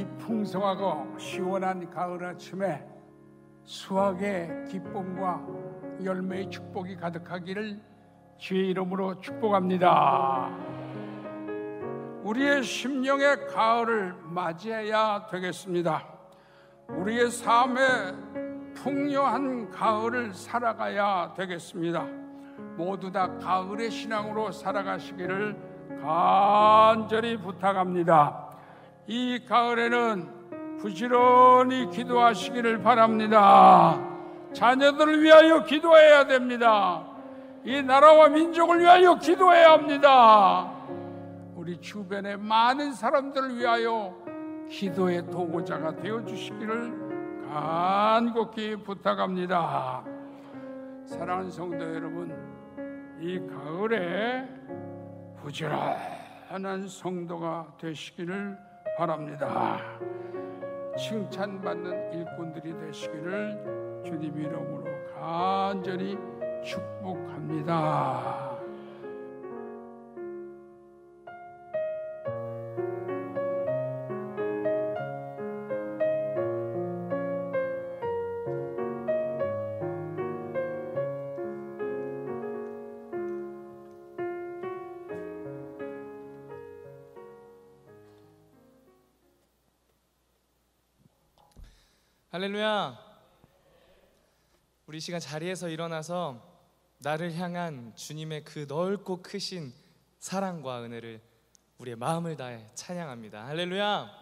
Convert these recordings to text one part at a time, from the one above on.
이 풍성하고 시원한 가을 아침에 수확의 기쁨과 열매의 축복이 가득하기를 주의 이름으로 축복합니다. 우리의 심령의 가을을 맞이해야 되겠습니다. 우리의 삶에 풍요한 가을을 살아가야 되겠습니다. 모두 다 가을의 신앙으로 살아가시기를 간절히 부탁합니다. 이 가을에는 부지런히 기도하시기를 바랍니다. 자녀들을 위하여 기도해야 됩니다. 이 나라와 민족을 위하여 기도해야 합니다. 우리 주변의 많은 사람들을 위하여 기도의 도구자가 되어주시기를 간곡히 부탁합니다. 사랑하는 성도 여러분, 이 가을에 부지런한 성도가 되시기를 바랍니다. 칭찬받는 일꾼들이 되시기를 주님 이름으로 간절히 축복합니다. 할렐루야. 우리 시간 자리에서 일어나서 나를 향한 주님의 그 넓고 크신 사랑과 은혜를 우리의 마음을 다해 찬양합니다. 할렐루야.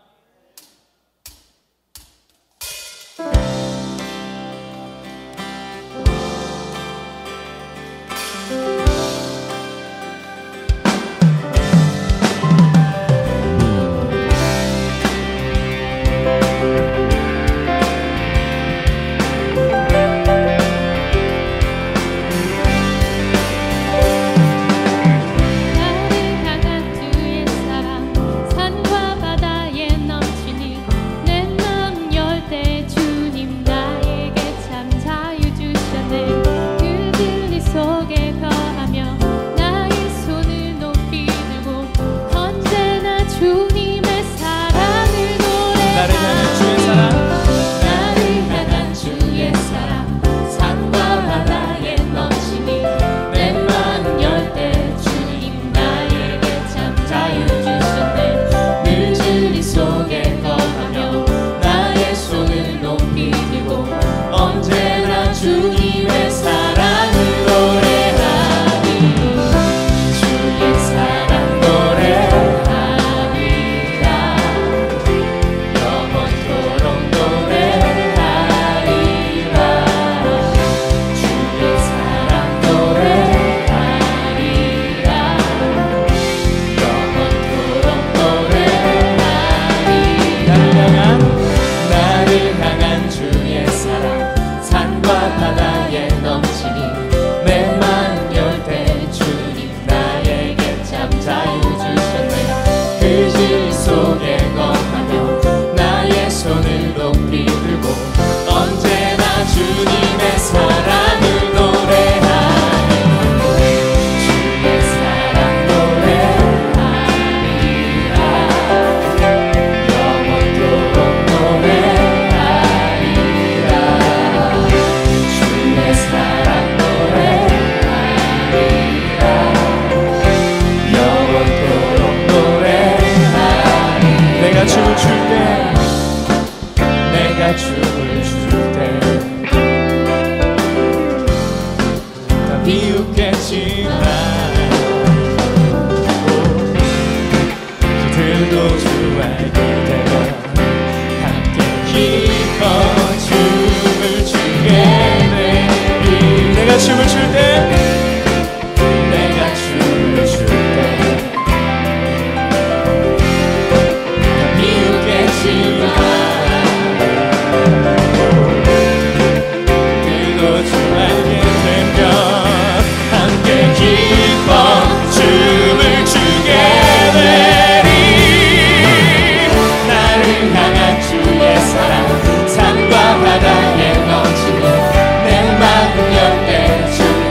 산과 바다에 넘치는 내 마음 열대 주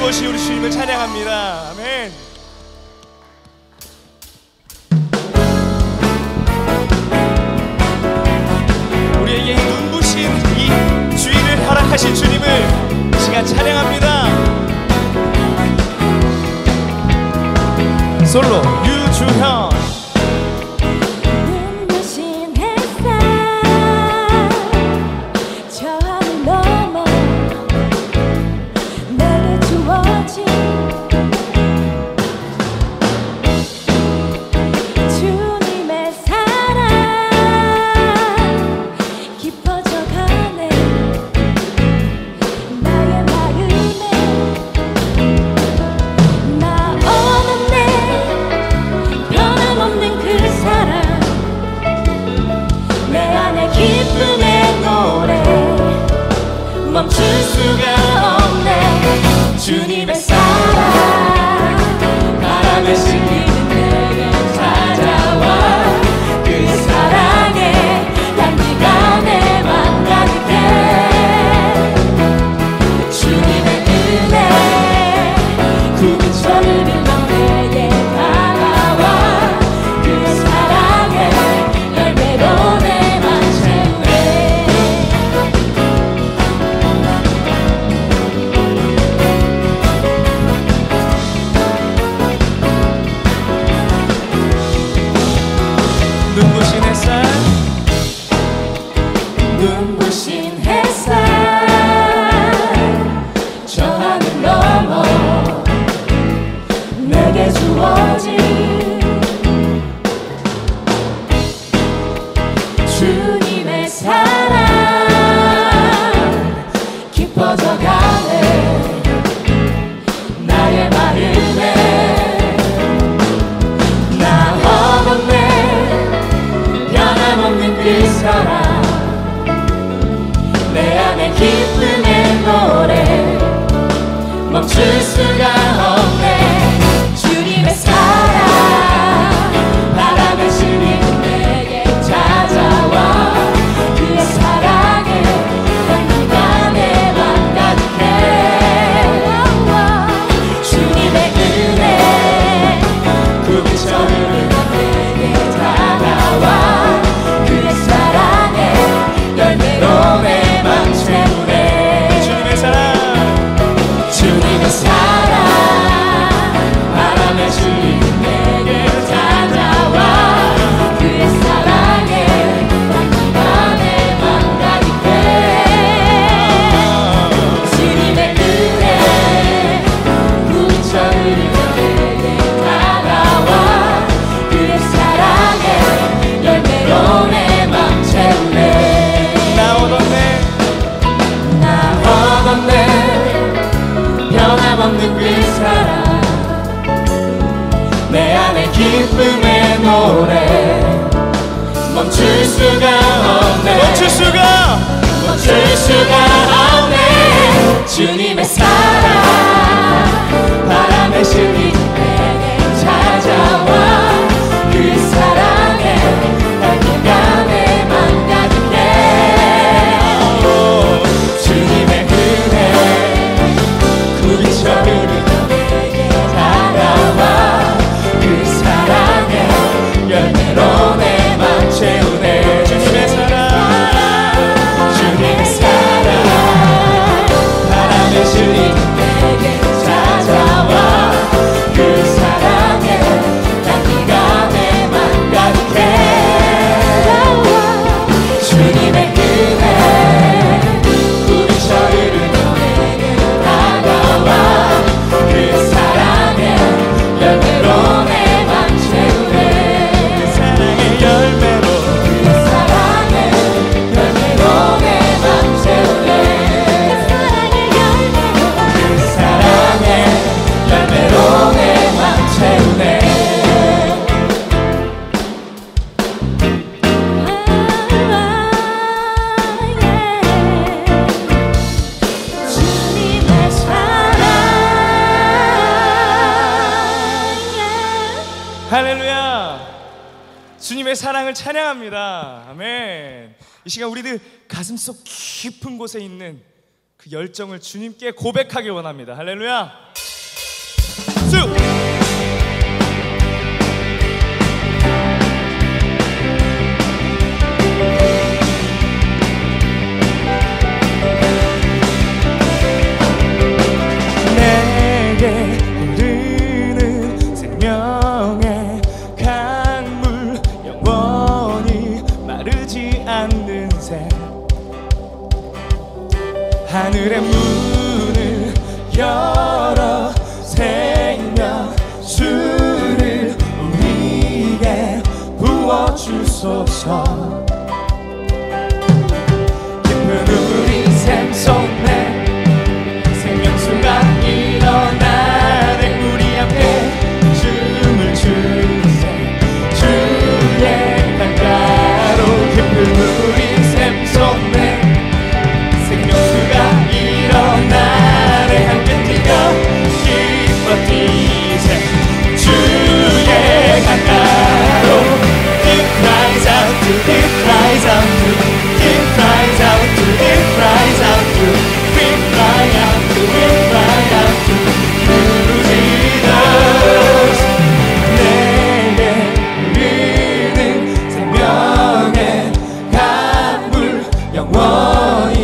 곳이 우리 주님을 찬양합니다. 아멘. 우리에게 눈부신 이 주의를 허락하신 주님을 이 시간 찬양합니다. 솔로 유주현. 눈부신 햇살 저 하늘 넘어 내게 주어진 주님의 사랑 깊어져 가네 나의 마음에 나 없는 변함없는 그 사랑 내 안에 기쁨의 노래 멈출 수가 없네 주님의 사랑 바람에 실리는 내게 찾아와 그 사랑에 향기가 내 맘 가득해 주님의 은혜 구은 저를 빌려 내게 다가와 그 사랑에 열매로 내 맘 채우네 눈부신 햇살 눈부신 햇살 저 하늘 넘어 내게 주어진 주님의 사랑 깊어져 가네 나의 마음에 나 없네 변함없는 그 사랑 내 안에 기쁨의 노래 멈출 수가 없네 주님의 사랑 바람에 실리는 내게 찾아와 그의 사랑에 향기가 내 맘 가득해 주님의 은혜 구은 저를 내게 다가와 그의 사랑에 열매로 내 맘 채우네 주님의 사랑 주님의 사랑 바람에 실리는 내게 찾아와 그의 사랑에 향기가 내 맘 가득해 주님의 은혜 구은 저를 내게 다가와 그의 사랑에 열매로 내 맘 채우네 나 얻었네 나 얻었네 변함없는 그 사랑 내 안에 기쁨의 노래 멈출 수가 없네 멈출 수가 멈출 수가 없네 주님의 사랑 바람에 실리는 내게 찾아와 그 사랑에 향기가 내 맘 가득해 주님의 은혜 구은 저를 내게 다가와 그 사랑에 열매로 내 맘 채우네 주님의 사랑 주님의 사랑 바람에 실리는 내게 찾아와 그 사랑에 향기가 내 맘 가득해 주님의 은혜 구은 저를 내게 다가와 그 사랑에 열매로 내 맘 채우네 사랑의 열매로 그 사랑에 열매로 내 맘 채우네 그 사랑에 열매로 내 맘 채우네 주님의 사랑 할렐루야. 주님의 사랑을 찬양합니다. 아멘. 이 시간 우리들 가슴속 깊은 곳에 있는 그 열정을 주님께 고백하길 원합니다. 할렐루야. 수! 내게 흐르는 생명의 강물, 영원히 마르지 않는 새, 하늘의 문을 열어 생명수를 우리에게 부어주소서. 깊은 우리 샘 속에 생명수가 일어나네. 우리 앞에 춤을 추세 주의 강가로. 깊은 우리 샘 속에 생명수가 일어나네. 함께 뛰어 기뻐 뛰세 주의 강가로. Deep cries out to, deep cries out to, deep cries out to, deep cries out to, we cry out to, we cry out to you, Jesus. 내게 흐르는 생명의 강물, 영원히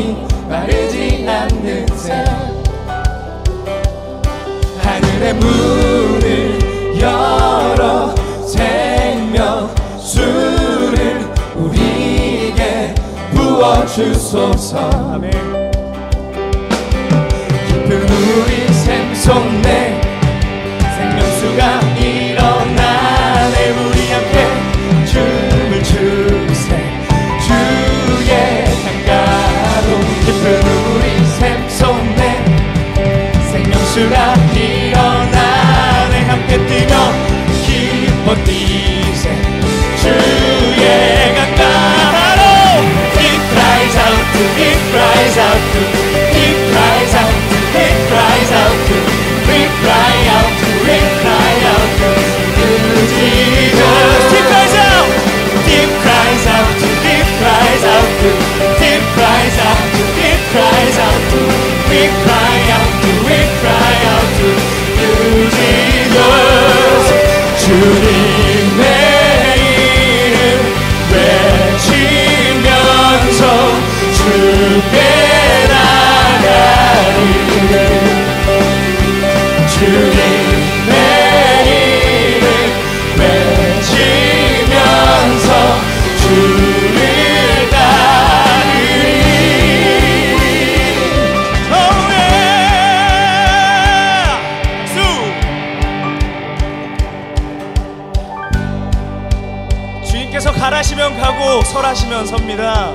마르지 않는 새, 하늘의 문을 열어 생명수를 우리에게 부어주소서. 아멘. 깊은 우리 샘 속에 생명수가 일어나네. 우리 앞에 춤을 추세 주의 강가로. 깊은 우리 샘 속에 생명수가 일어나네. 함께 뛰며 기뻐 뛰세 주의 강가로. Deep cries out to, deep cries out to, deep cries out to, deep cries out to, we cry out to, we cry out to you, Jesus. Deep cries out, deep cries out to, deep cries out to, deep cries out to, deep cries out to, we cry out to, we cry out to you, Jesus. 주님의 이름 외치면서 주께 나가리. 주님의 이름 외치면서 주를 따르리. 주님께서 가라시면 가고 설하시면 섭니다.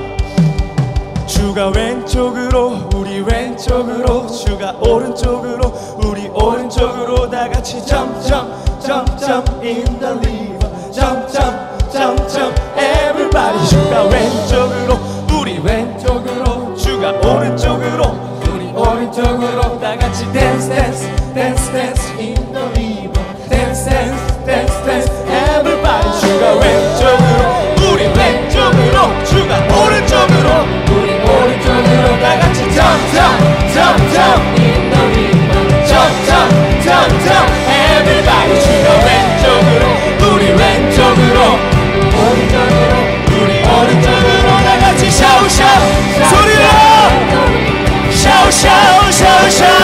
주가 왼쪽으로 우리 왼쪽으로, 주가 오른쪽으로 우리 오른쪽으로, 다 같이 jump jump jump jump in the river, jump jump jump jump everybody. 주가 왼쪽으로 우리 왼쪽으로, 주가 오른쪽으로 우리 오른쪽으로, 다 같이 dance dance dance dance in the river, dance dance dance dance everybody. 주가 왼쪽으로 우리 왼쪽으로, 주가 오른쪽으로 우리 오른쪽으로, 다 같이 jump jump jump jump in the river, jump jump jump jump everybody. 주가 왼쪽으로 우리 왼쪽으로, 오른쪽으로 우리 오른쪽으로, 다 같이 shout shout 소리로 shout shout shout shout.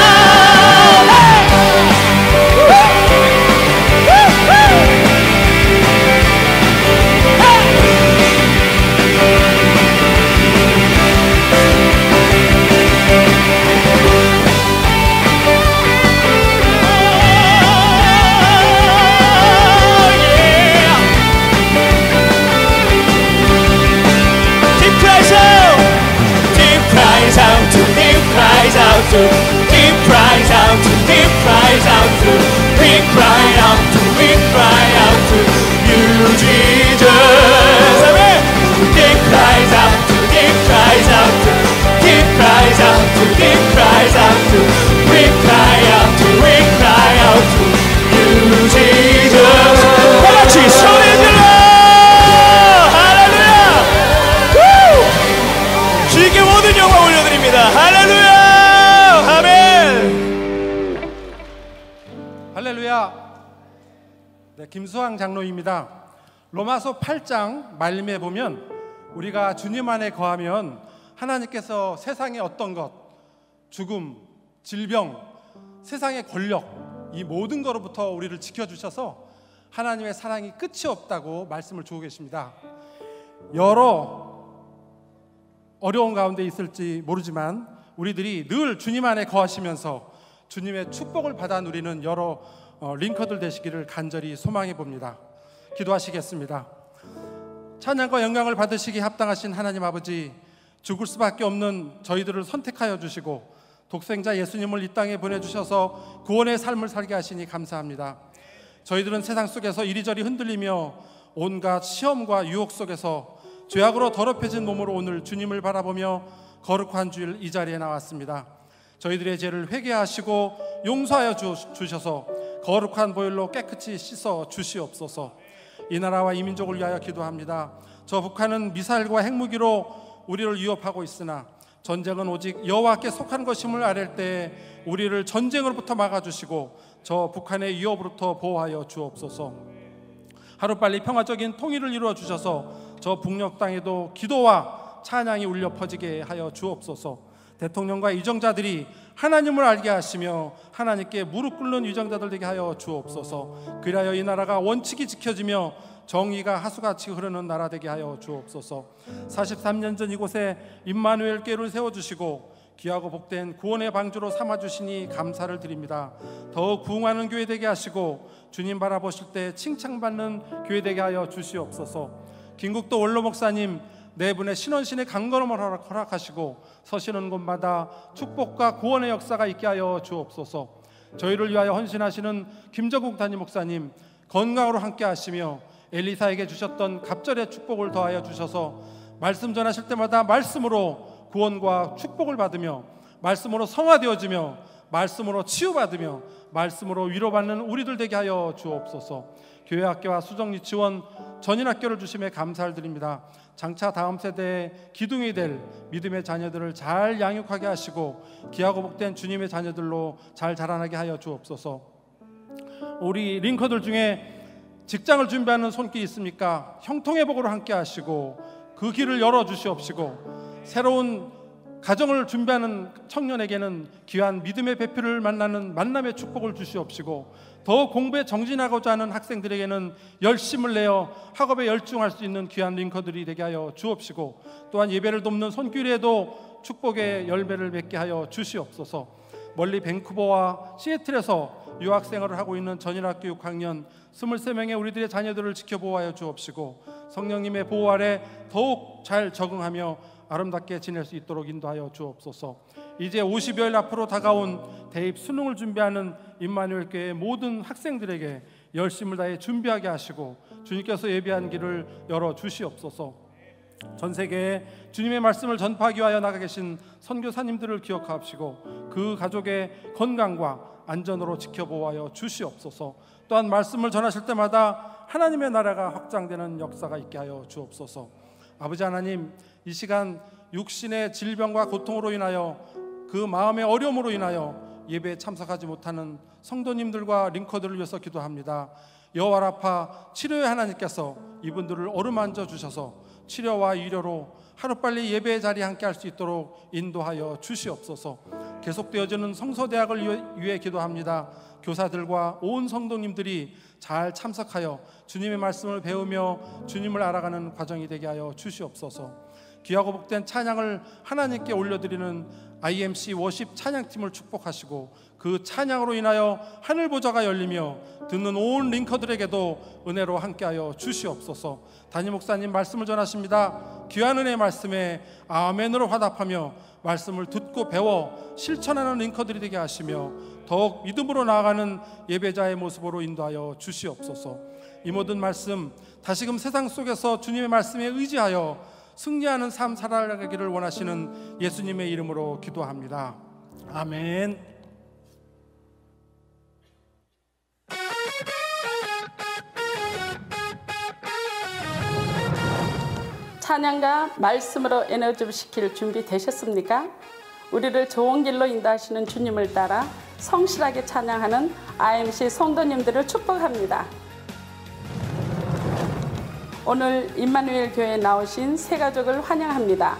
할렐루야. 네, 김수황 장로입니다. 로마서 8장 말씀에 보면 우리가 주님 안에 거하면 하나님께서 세상의 어떤 것, 죽음, 질병, 세상의 권력, 이 모든 것로부터 우리를 지켜주셔서 하나님의 사랑이 끝이 없다고 말씀을 주고 계십니다. 여러 어려운 가운데 있을지 모르지만 우리들이 늘 주님 안에 거하시면서 주님의 축복을 받아 누리는 여러 링커들 되시기를 간절히 소망해 봅니다. 기도하시겠습니다. 찬양과 영광을 받으시기 합당하신 하나님 아버지, 죽을 수밖에 없는 저희들을 선택하여 주시고 독생자 예수님을 이 땅에 보내주셔서 구원의 삶을 살게 하시니 감사합니다. 저희들은 세상 속에서 이리저리 흔들리며 온갖 시험과 유혹 속에서 죄악으로 더럽혀진 몸으로 오늘 주님을 바라보며 거룩한 주일 이 자리에 나왔습니다. 저희들의 죄를 회개하시고 용서하여 주셔서 거룩한 보혈로 깨끗이 씻어 주시옵소서. 이 나라와 이 민족을 위하여 기도합니다. 저 북한은 미사일과 핵무기로 우리를 위협하고 있으나 전쟁은 오직 여호와께 속한 것임을 아랠 때 우리를 전쟁으로부터 막아주시고 저 북한의 위협으로부터 보호하여 주옵소서. 하루빨리 평화적인 통일을 이루어 주셔서 저 북녘 땅에도 기도와 찬양이 울려 퍼지게 하여 주옵소서. 대통령과 위정자들이 하나님을 알게 하시며 하나님께 무릎 꿇는 위정자들 되게 하여 주옵소서. 그리하여 이 나라가 원칙이 지켜지며 정의가 하수같이 흐르는 나라 되게 하여 주옵소서. 43년 전 이곳에 임마누엘 교회를 세워주시고 귀하고 복된 구원의 방주로 삼아주시니 감사를 드립니다. 더욱 부흥하는 교회 되게 하시고 주님 바라보실 때 칭찬받는 교회 되게 하여 주시옵소서. 김국도 원로 목사님 네 분의 신원신의 강건함을 허락하시고 서시는 곳마다 축복과 구원의 역사가 있게 하여 주옵소서. 저희를 위하여 헌신하시는 김정국 담임 목사님 건강으로 함께 하시며 엘리사에게 주셨던 갑절의 축복을 더하여 주셔서 말씀 전하실 때마다 말씀으로 구원과 축복을 받으며 말씀으로 성화되어지며 말씀으로 치유받으며 말씀으로 위로받는 우리들 되게 하여 주옵소서. 교회학교와 수정유치원 전인학교를 주심에 감사를 드립니다. 장차 다음 세대의 기둥이 될 믿음의 자녀들을 잘 양육하게 하시고 귀하고 복된 주님의 자녀들로 잘 자라나게 하여 주옵소서. 우리 링커들 중에 직장을 준비하는 손길이 있습니까? 형통의 복으로 함께 하시고 그 길을 열어주시옵시고 새로운 가정을 준비하는 청년에게는 귀한 믿음의 배필을 만나는 만남의 축복을 주시옵시고 더 공부에 정진하고자 하는 학생들에게는 열심을 내어 학업에 열중할 수 있는 귀한 링커들이 되게 하여 주옵시고 또한 예배를 돕는 손길에도 축복의 열매를 맺게 하여 주시옵소서. 멀리 밴쿠버와 시애틀에서 유학생활을 하고 있는 전일학교 6학년 23명의 우리들의 자녀들을 지켜보호하여 주옵시고 성령님의 보호 아래 더욱 잘 적응하며 아름답게 지낼 수 있도록 인도하여 주옵소서. 이제 50여일 앞으로 다가온 대입 수능을 준비하는 임마누엘 교회의 모든 학생들에게 열심을 다해 준비하게 하시고 주님께서 예비한 길을 열어 주시옵소서. 전 세계에 주님의 말씀을 전파하기 위하여 나가 계신 선교사님들을 기억하옵시고 그 가족의 건강과 안전으로 지켜보호하여 주시옵소서. 또한 말씀을 전하실 때마다 하나님의 나라가 확장되는 역사가 있게 하여 주옵소서. 아버지 하나님, 이 시간 육신의 질병과 고통으로 인하여 그 마음의 어려움으로 인하여 예배에 참석하지 못하는 성도님들과 링커들을 위해서 기도합니다. 여호와 라파 치료의 하나님께서 이분들을 어루만져 주셔서 치료와 위로로 하루빨리 예배의 자리에 함께 할 수 있도록 인도하여 주시옵소서. 계속되어지는 성서대학을 위해 기도합니다. 교사들과 온 성도님들이 잘 참석하여 주님의 말씀을 배우며 주님을 알아가는 과정이 되게 하여 주시옵소서. 귀하고 복된 찬양을 하나님께 올려드리는 IMC 워십 찬양팀을 축복하시고 그 찬양으로 인하여 하늘 보좌가 열리며 듣는 온 링커들에게도 은혜로 함께하여 주시옵소서. 담임 목사님 말씀을 전하십니다. 귀한 은혜의 말씀에 아멘으로 화답하며 말씀을 듣고 배워 실천하는 링커들이 되게 하시며 더욱 믿음으로 나아가는 예배자의 모습으로 인도하여 주시옵소서. 이 모든 말씀 다시금 세상 속에서 주님의 말씀에 의지하여 승리하는 삶 살아가기를 원하시는 예수님의 이름으로 기도합니다. 아멘. 찬양과 말씀으로 에너지 시킬 준비 되셨습니까? 우리를 좋은 길로 인도하시는 주님을 따라 성실하게 찬양하는 IMC 성도님들을 축복합니다. 오늘 임마누엘 교회에 나오신 새 가족을 환영합니다.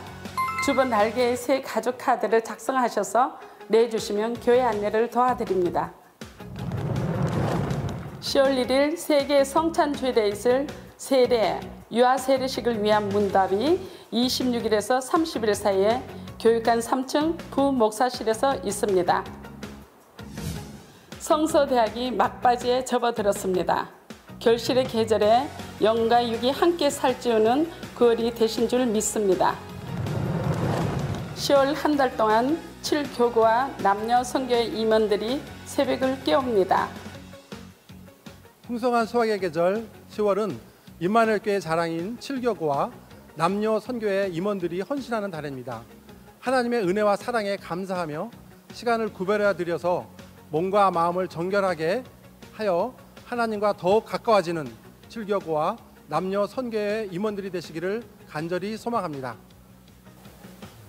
주변 날개의 새 가족 카드를 작성하셔서 내주시면 교회 안내를 도와드립니다. 10월 1일 세계 성찬주일에 있을 세례, 유아 세례식을 위한 문답이 26일에서 30일 사이에 교육관 3층 부목사실에서 있습니다. 성서대학이 막바지에 접어들었습니다. 결실의 계절에 영과 육이 함께 살찌우는 9월이 되신 줄 믿습니다. 10월 한 달 동안 7교구와 남녀 선교회 임원들이 새벽을 깨웁니다. 풍성한 수확의 계절 10월은 임마누엘 교회 자랑인 7교구와 남녀 선교회 임원들이 헌신하는 달입니다. 하나님의 은혜와 사랑에 감사하며 시간을 구별해 드려서 몸과 마음을 정결하게 하여 하나님과 더욱 가까워지는 7교구와 남녀 선교회 임원들이 되시기를 간절히 소망합니다.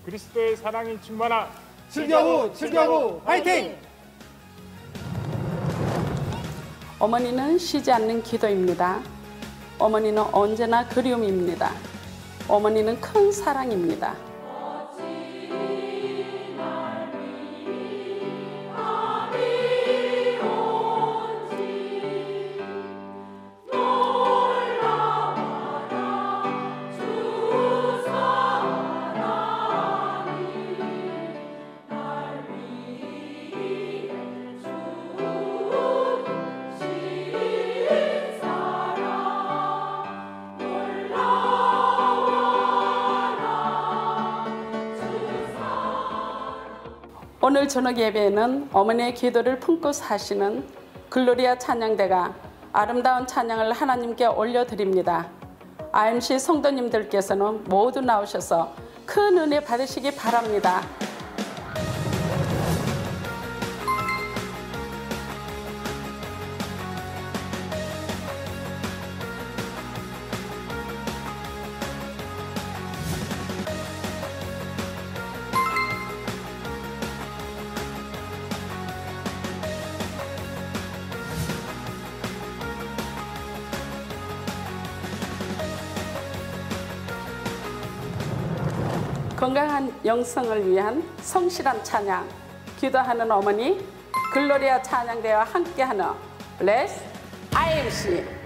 그리스도의 사랑이 충만한 7교구 화이팅! 어머니는 쉬지 않는 기도입니다. 어머니는 언제나 그리움입니다. 어머니는 큰 사랑입니다. 오늘 저녁 예배에는 어머니의 기도를 품고 사시는 글로리아 찬양대가 아름다운 찬양을 하나님께 올려드립니다. IMC 성도님들께서는 모두 나오셔서 큰 은혜 받으시기 바랍니다. 건강한 영성을 위한 성실한 찬양, 기도하는 어머니, 글로리아 찬양대와 함께하는 Bless IMC.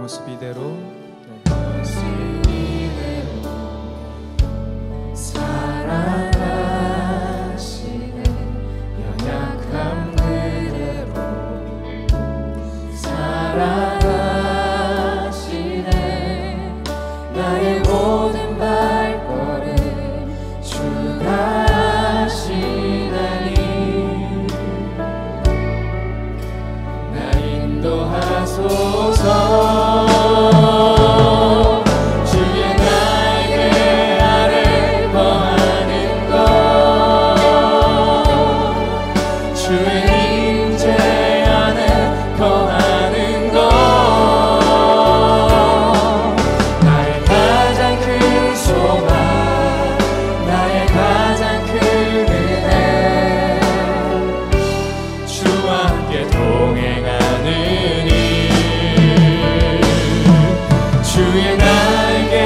모습 이대로 사랑하시네 연약함 그대로 사랑하시네 주의 날개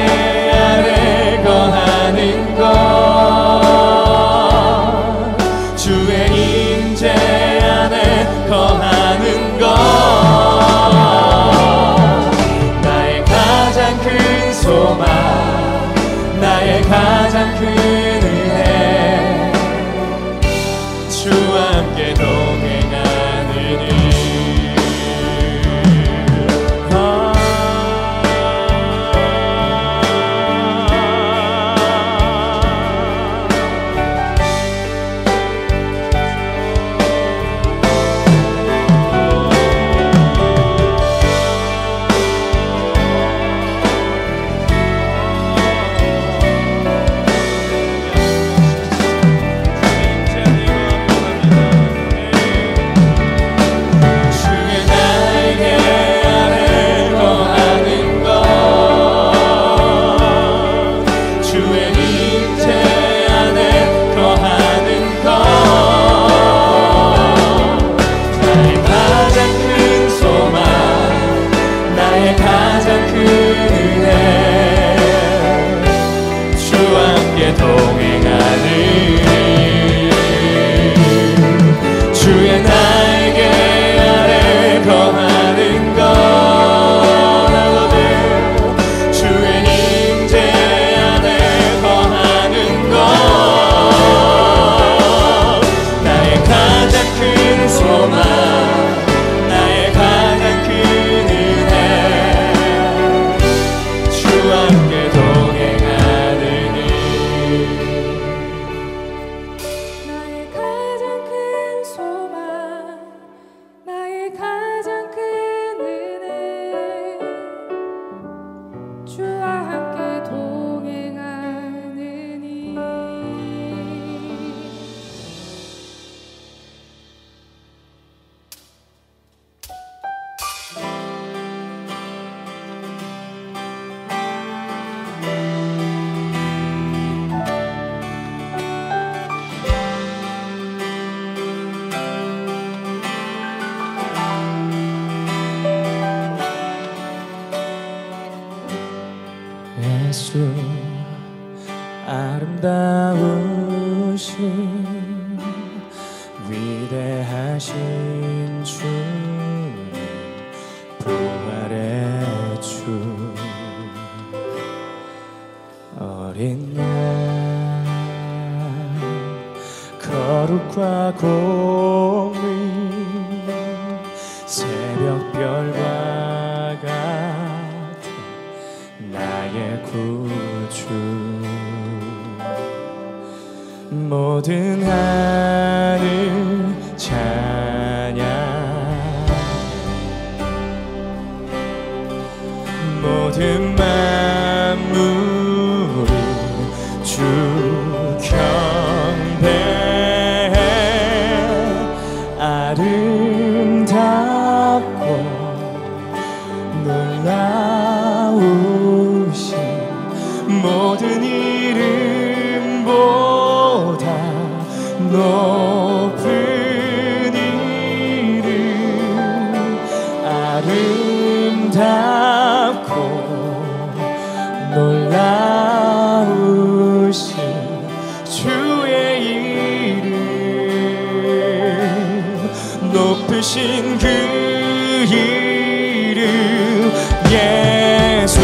아래 거하는 것, 주의 임재 안에 거하는 것, 나의 가장 큰 소망, 나의 가장 큰 은혜, 주와 함께 동행하느니. 예수 아름다우신 위대하신 주님, 부활의 주, 어린 양 거룩과 공의, 새벽별과 같은 나의 구주, 모든 하늘 찬양, 모든 만물이 주 경배해. 아름답고 놀라우신 모든 이름보다 높은 이름, 아름답고 놀라우신 주의 이름, 높으신 그 이름 예수.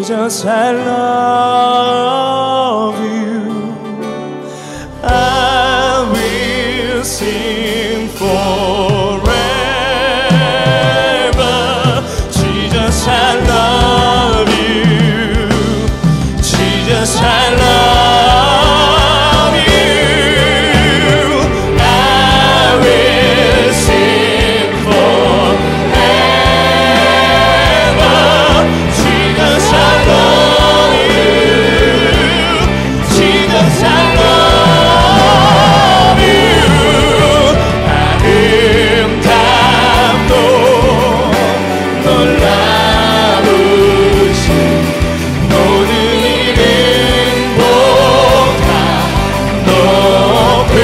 Jesus, I love you. I will sing forever. Jesus, I love you. Jesus, I love you. I will sing forever. Jesus, I love you. Jesus, I love you. 아름답고 놀라우신 모든 이름보다 높은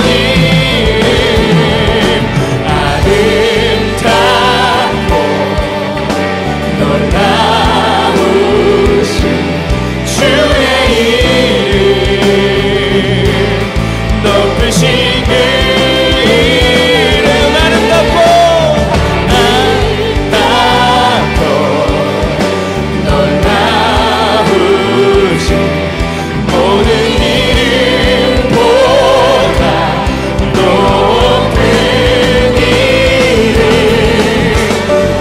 이름. 아름답고 놀라우신 주의 이름 높으신 그 이름. 아름답고 놀라우신 모든 이름보다 높은 이름.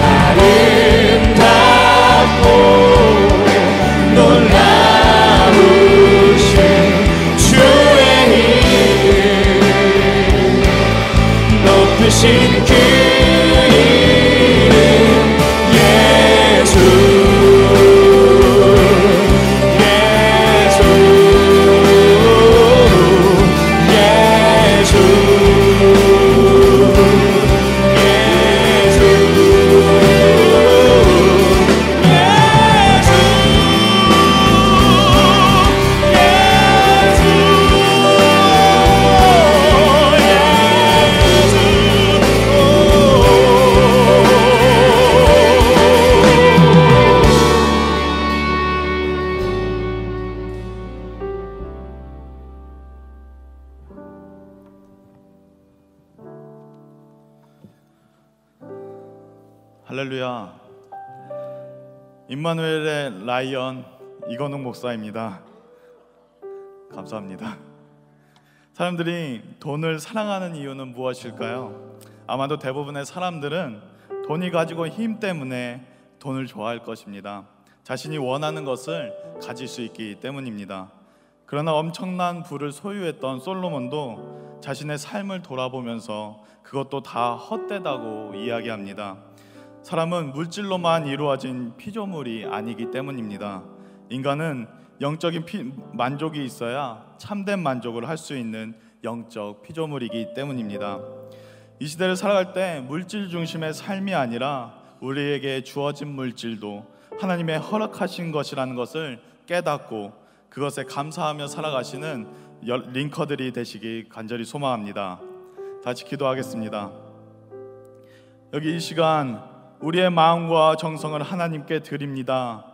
아름답고 놀라우신 주의 이름 높으신 그 이름 예수. 예수 예수 할렐루야. 임마누엘의 라이언 이건웅 목사입니다. 감사합니다. 사람들이 돈을 사랑하는 이유는 무엇일까요? 아마도 대부분의 사람들은 돈이 가지고 힘 때문에 돈을 좋아할 것입니다. 자신이 원하는 것을 가질 수 있기 때문입니다. 그러나 엄청난 부를 소유했던 솔로몬도 자신의 삶을 돌아보면서 그것도 다 헛되다고 이야기합니다. 사람은 물질로만 이루어진 피조물이 아니기 때문입니다. 인간은 영적인 만족이 있어야 참된 만족을 할 수 있는 영적 피조물이기 때문입니다. 이 시대를 살아갈 때 물질 중심의 삶이 아니라 우리에게 주어진 물질도 하나님의 허락하신 것이라는 것을 깨닫고 그것에 감사하며 살아가시는 링커들이 되시기 간절히 소망합니다. 다시 기도하겠습니다. 여기 이 시간 우리의 마음과 정성을 하나님께 드립니다.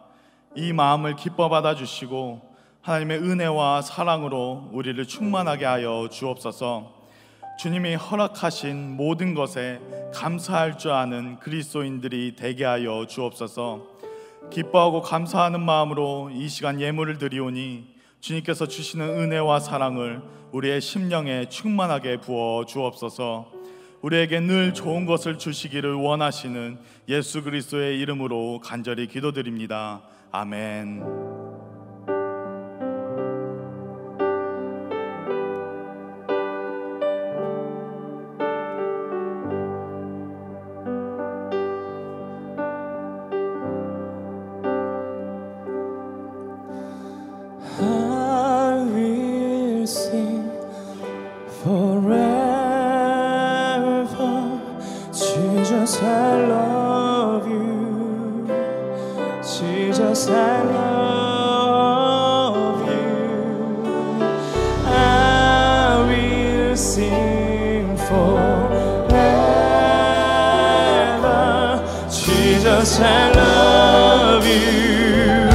이 마음을 기뻐 받아주시고 하나님의 은혜와 사랑으로 우리를 충만하게 하여 주옵소서. 주님이 허락하신 모든 것에 감사할 줄 아는 그리스도인들이 되게 하여 주옵소서. 기뻐하고 감사하는 마음으로 이 시간 예물을 드리오니 주님께서 주시는 은혜와 사랑을 우리의 심령에 충만하게 부어 주옵소서. 우리에게 늘 좋은 것을 주시기를 원하시는 예수 그리스도의 이름으로 간절히 기도드립니다. 아멘. I will sing forever. Jesus, I love you. Jesus, I love you. I will sing forever. Jesus, I love you.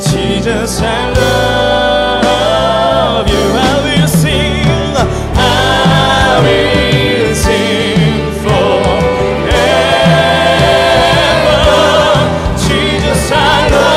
Jesus, I love you. I will sing. I will sing forever. Jesus, I love you.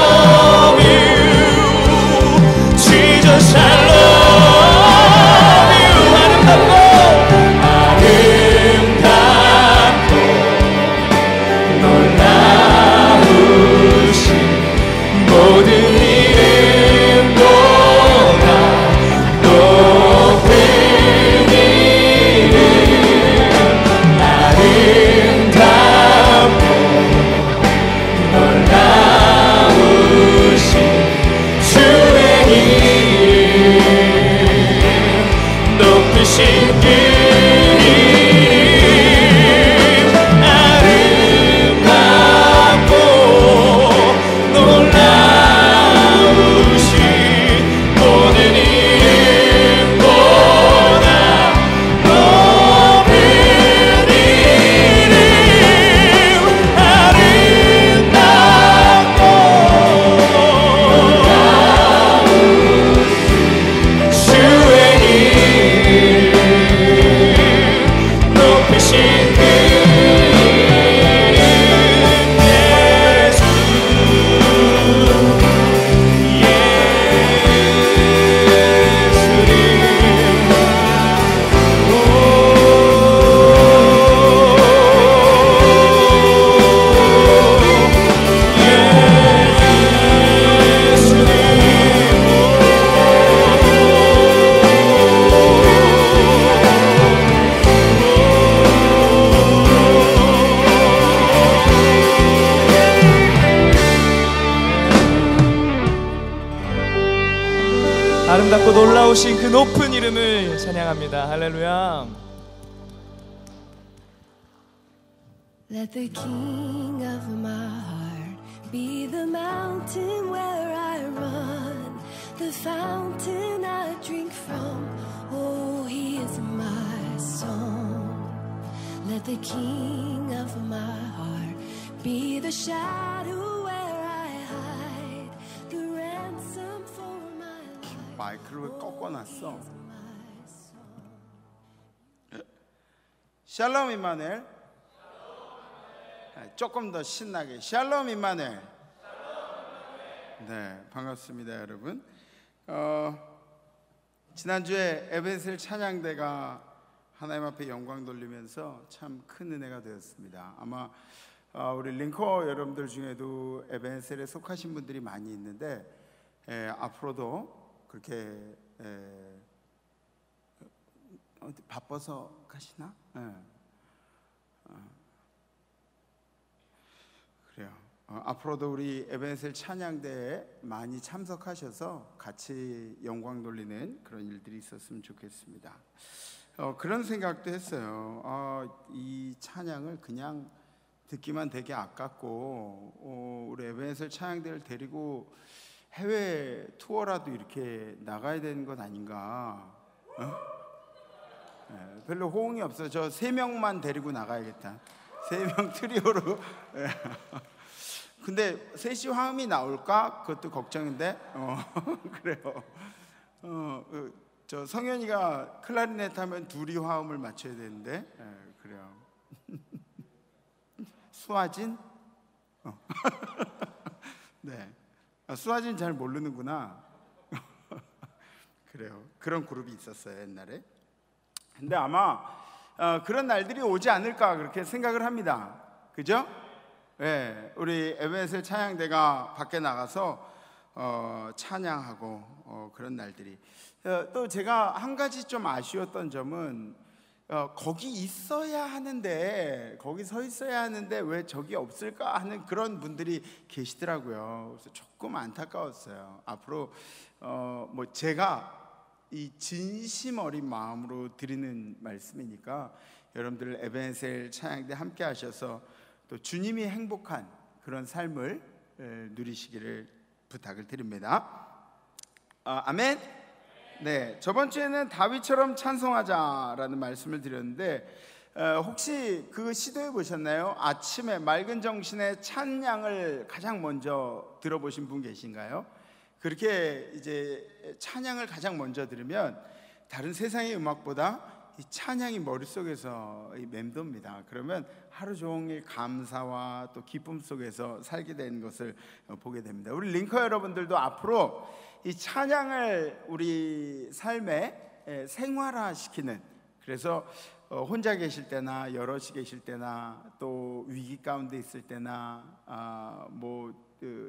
아름답고 놀라우신 그 높은 이름을 찬양합니다. 할렐루야. Let the king of my heart be the mountain where I run, the fountain I drink from. Oh, he is my song. Let the king of my heart be the shadow where I hide, the ransom for my life. 마이크를 왜 꺾어놨어? 샬롬 임마누엘. 조금 더 신나게 샬롬 임마누엘. 네, 반갑습니다 여러분. 지난주에 에베네셀 찬양대가 하나님 앞에 영광 돌리면서 참 큰 은혜가 되었습니다. 아마 우리 링커 여러분들 중에도 에베네셀에 속하신 분들이 많이 있는데 앞으로도 그렇게 어디 바빠서 가시나? 그래요. 앞으로도 우리 에베네셀 찬양대에 많이 참석하셔서 같이 영광 돌리는 그런 일들이 있었으면 좋겠습니다. 그런 생각도 했어요. 이 찬양을 그냥 듣기만 되게 아깝고 우리 에베네셀 찬양대를 데리고 해외 투어라도 이렇게 나가야 되는 건 아닌가. 별로 호응이 없어요. 저 3명만 데리고 나가야겠다. 3명 트리오로. 근데 셋이 화음이 나올까? 그것도 걱정인데. 그래요. 저 성현이가 클라리넷 하면 둘이 화음을 맞춰야 되는데. 그래요. 수아진? 네. 수아진 잘 모르는구나. 그래요. 그런 그룹이 있었어요 옛날에. 근데 아마 그런 날들이 오지 않을까 그렇게 생각을 합니다. 그죠? 네, 우리 에베네셀 찬양대가 밖에 나가서 찬양하고 그런 날들이. 또 제가 한 가지 좀 아쉬웠던 점은 거기 있어야 하는데, 거기 서 있어야 하는데 왜 저기 없을까 하는 그런 분들이 계시더라고요. 그래서 조금 안타까웠어요. 앞으로 뭐 제가 이 진심 어린 마음으로 드리는 말씀이니까 여러분들 에베네셀 찬양대 함께 하셔서 또 주님이 행복한 그런 삶을 누리시기를 부탁을 드립니다. 아멘. 네, 저번 주에는 다윗처럼 찬송하자라는 말씀을 드렸는데 혹시 그거 시도해 보셨나요? 아침에 맑은 정신에 찬양을 가장 먼저 들어보신 분 계신가요? 그렇게 이제 찬양을 가장 먼저 들으면 다른 세상의 음악보다 이 찬양이 머릿속에서 맴돕니다. 그러면 하루 종일 감사와 또 기쁨 속에서 살게 되는 것을 보게 됩니다. 우리 링커 여러분들도 앞으로 이 찬양을 우리 삶에 생활화시키는, 그래서 혼자 계실 때나 여럿이 계실 때나 또 위기 가운데 있을 때나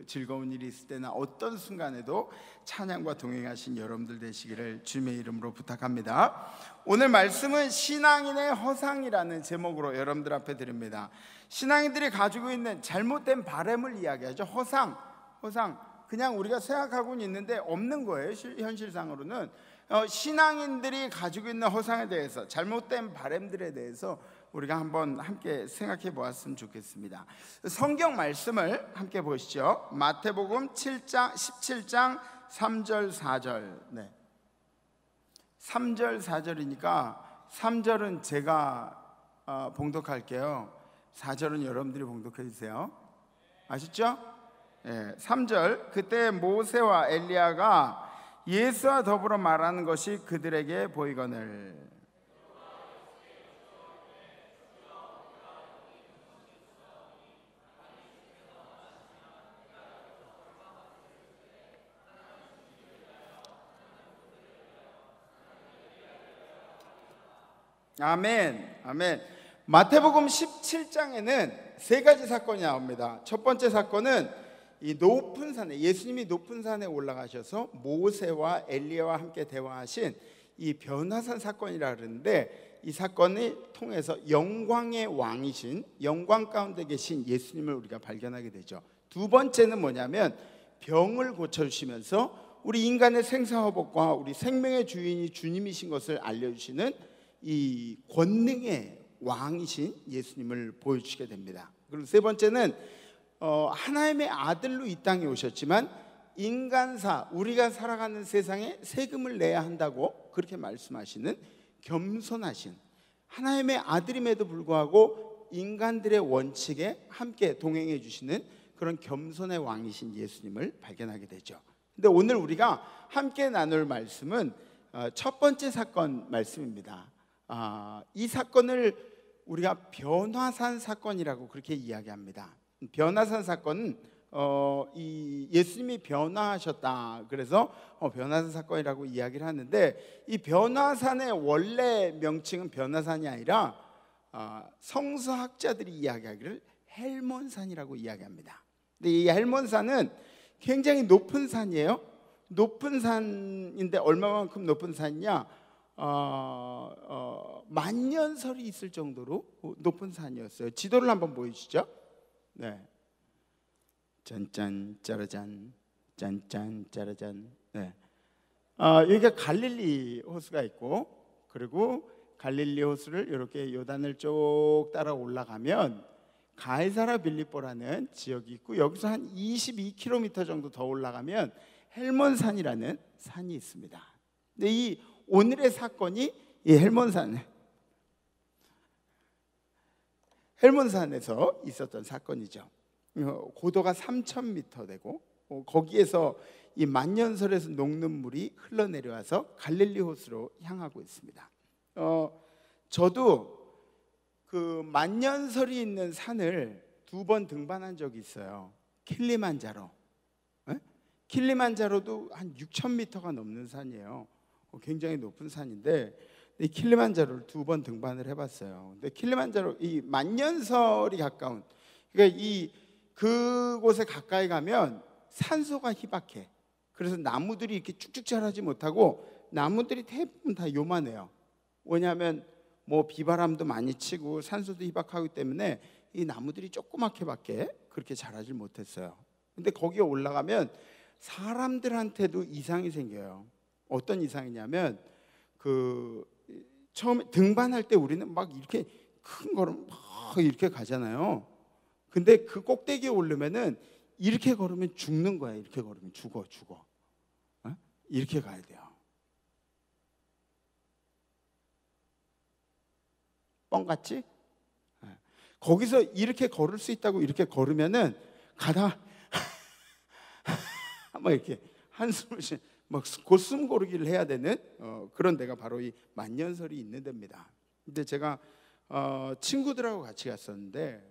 즐거운 일이 있을 때나 어떤 순간에도 찬양과 동행하신 여러분들 되시기를 주님의 이름으로 부탁합니다. 오늘 말씀은 신앙인의 허상이라는 제목으로 여러분들 앞에 드립니다. 신앙인들이 가지고 있는 잘못된 바램을 이야기하죠. 허상. 그냥 우리가 생각하고는 있는데 없는 거예요. 현실상으로는 신앙인들이 가지고 있는 허상에 대해서, 잘못된 바램들에 대해서 우리가 한번 함께 생각해 보았으면 좋겠습니다. 성경 말씀을 함께 보시죠. 마태복음 17장 3절 4절. 네. 3절 4절이니까 3절은 제가 봉독할게요. 4절은 여러분들이 봉독해 주세요. 아시죠? 네. 3절. 그때 모세와 엘리야가 예수와 더불어 말하는 것이 그들에게 보이거늘. 아멘. 마태복음 17장에는 세 가지 사건이 나옵니다. 첫 번째 사건은 이 높은 산에, 예수님이 높은 산에 올라가셔서 모세와 엘리야와 함께 대화하신 이 변화산 사건이라 그러는데, 이 사건을 통해서 영광의 왕이신, 영광 가운데 계신 예수님을 우리가 발견하게 되죠. 두 번째는 뭐냐면 병을 고쳐주시면서 우리 인간의 생사화복과 우리 생명의 주인이 주님이신 것을 알려주시는 이 권능의 왕이신 예수님을 보여주시게 됩니다. 그리고 세 번째는 하나님의 아들로 이 땅에 오셨지만 인간사, 우리가 살아가는 세상에 세금을 내야 한다고 그렇게 말씀하시는 겸손하신 하나님의 아들임에도 불구하고 인간들의 원칙에 함께 동행해 주시는 그런 겸손의 왕이신 예수님을 발견하게 되죠. 근데 오늘 우리가 함께 나눌 말씀은 첫 번째 사건 말씀입니다. 이 사건을 우리가 변화산 사건이라고 그렇게 이야기합니다. 변화산 사건은 이 예수님이 변화하셨다, 그래서 변화산 사건이라고 이야기를 하는데, 이 변화산의 원래 명칭은 변화산이 아니라 성서학자들이 이야기하기를 헬몬산이라고 이야기합니다. 근데 이 헬몬산은 굉장히 높은 산이에요. 높은 산인데 얼마만큼 높은 산이냐? 만년설이 있을 정도로 높은 산이었어요. 지도를 한번 보여주시죠. 네. 짠짠 짜라잔, 짠짠 짜라잔. 네. 여기가 갈릴리 호수가 있고, 그리고 갈릴리 호수를 이렇게 요단을 쭉 따라 올라가면 가이사라 빌립보라는 지역이 있고, 여기서 한 22km 정도 더 올라가면 헬몬산이라는 산이 있습니다. 근데 이 오늘의 사건이 이 헬몬산에서 있었던 사건이죠. 고도가 3,000m 되고, 거기에서 이 만년설에서 녹는 물이 흘러내려와서 갈릴리 호수로 향하고 있습니다. 저도 그 만년설이 있는 산을 2번 등반한 적이 있어요. 킬리만자로. 킬리만자로도 한 6,000m가 넘는 산이에요. 굉장히 높은 산인데, 이 킬리만자로를 2번 등반을 해봤어요. 근데 킬리만자로 이 만년설이 가까운, 그러니까 그곳에 가까이 가면 산소가 희박해. 그래서 나무들이 이렇게 쭉쭉 자라지 못하고 나무들이 대부분 다 요만해요. 왜냐하면 뭐 비바람도 많이 치고 산소도 희박하기 때문에 이 나무들이 조그맣게밖에 그렇게 자라지 못했어요. 근데 거기에 올라가면 사람들한테도 이상이 생겨요. 어떤 이상이냐면, 처음에 등반할 때 우리는 막 이렇게 큰 걸음 막 이렇게 가잖아요. 근데 그 꼭대기에 오르면은 이렇게 걸으면 죽는 거야. 이렇게 걸으면 죽어. 이렇게 가야 돼요. 뻥같지? 거기서 이렇게 걸을 수 있다고 이렇게 걸으면은 가다가 막 이렇게 한숨을 쉬, 막 곧 숨 고르기를 해야 되는 그런 데가 바로 이 만년설이 있는 데입니다. 근데 제가 친구들하고 같이 갔었는데,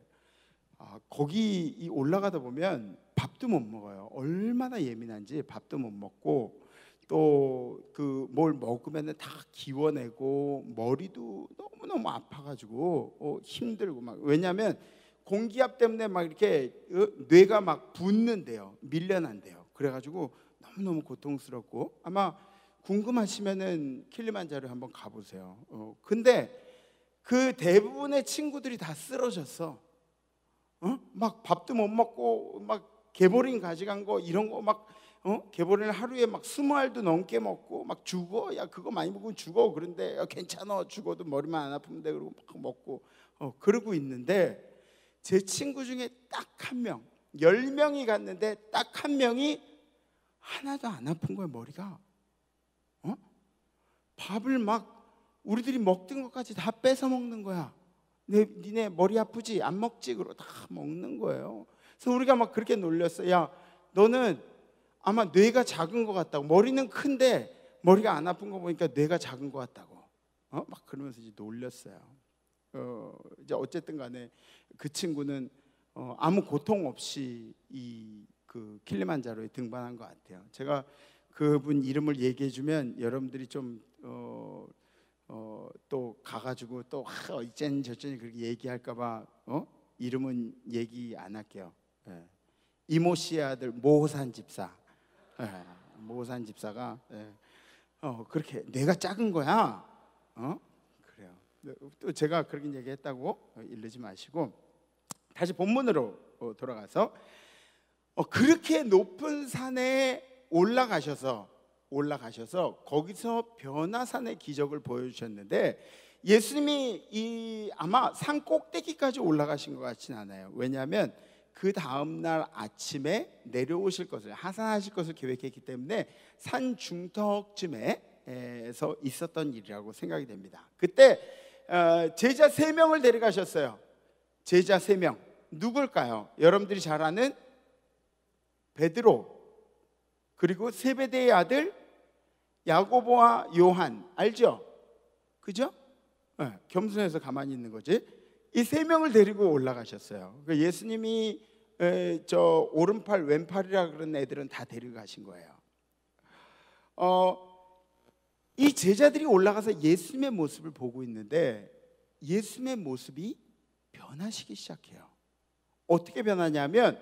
거기 올라가다 보면 밥도 못 먹어요. 얼마나 예민한지 밥도 못 먹고, 또 뭘 먹으면 다 기워내고, 머리도 너무너무 아파가지고 힘들고 막, 왜냐하면 공기압 때문에 막 이렇게 뇌가 막 붓는데요, 밀려난대요. 그래가지고 너무너무 고통스럽고, 아마 궁금하시면은 킬리만자로 한번 가보세요. 근데 그 대부분의 친구들이 다 쓰러졌어. 막 밥도 못 먹고, 막 개보린 가져간 거 이런 거 막 개보린을 하루에 막 20알도 넘게 먹고 막 죽어. 야, 그거 많이 먹으면 죽어. 그런데 야, 괜찮아, 죽어도 머리만 안 아프면 돼. 그러고 막 먹고 그러고 있는데, 제 친구 중에 딱 한 명, 10명이 갔는데 딱 한 명이 하나도 안 아픈 거야, 머리가. 밥을 막 우리들이 먹던 것까지 다 뺏어 먹는 거야. 니네 머리 아프지? 안 먹지? 그러고 다 먹는 거예요. 그래서 우리가 막 그렇게 놀렸어. 야, 너는 아마 뇌가 작은 것 같다고. 머리는 큰데 머리가 안 아픈 거 보니까 뇌가 작은 것 같다고. 막 그러면서 이제 놀렸어요. 이제 어쨌든 간에 그 친구는 아무 고통 없이 그 킬리만자로에 등반한 것 같아요. 제가 그분 이름을 얘기해주면 여러분들이 좀 또 가가지고 또 이젠 저젠 그렇게 얘기할까봐 이름은 얘기 안 할게요. 이모 씨의 아들 모호산 집사, 모호산 집사가 그렇게 뇌가 작은 거야. 그래요. 또 제가 그렇게 얘기했다고 이러지 마시고, 다시 본문으로 돌아가서 그렇게 높은 산에 올라가셔서 거기서 변화산의 기적을 보여주셨는데, 예수님이 아마 산 꼭대기까지 올라가신 것 같지는 않아요. 왜냐하면 그 다음날 아침에 내려오실 것을, 하산하실 것을 계획했기 때문에 산 중턱쯤에서 있었던 일이라고 생각이 됩니다. 그때 제자 3명을 데려가셨어요. 제자 3명 누굴까요? 여러분들이 잘 아는 베드로, 그리고 세베대의 아들 야고보와 요한, 알죠? 그죠? 네, 겸손해서 가만히 있는 거지. 이 3명을 데리고 올라가셨어요. 예수님이 저 오른팔 왼팔이라 그런 애들은 다 데려가신 거예요. 이 제자들이 올라가서 예수님의 모습을 보고 있는데, 예수님의 모습이 변하시기 시작해요. 어떻게 변하냐면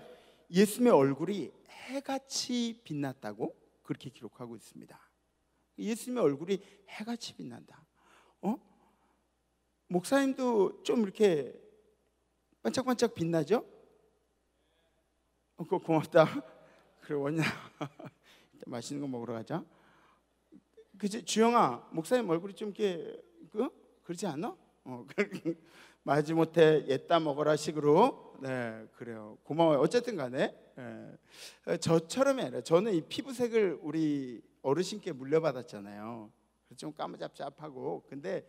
예수님의 얼굴이 해같이 빛났다고 그렇게 기록하고 있습니다. 예수님의 얼굴이 해같이 빛난다. 목사님도 좀 이렇게 반짝반짝 빛나죠? 고맙다. 그래, 원냐 맛있는 거 먹으러 가자. 그치, 주영아, 목사님 얼굴이 좀 이렇게 그러지 않아? 마지못해 옛다 먹어라 식으로. 네, 그래요. 고마워요. 어쨌든 간에 저처럼이 아니라, 저는 이 피부색을 우리 어르신께 물려받았잖아요. 좀 까무잡잡하고. 근데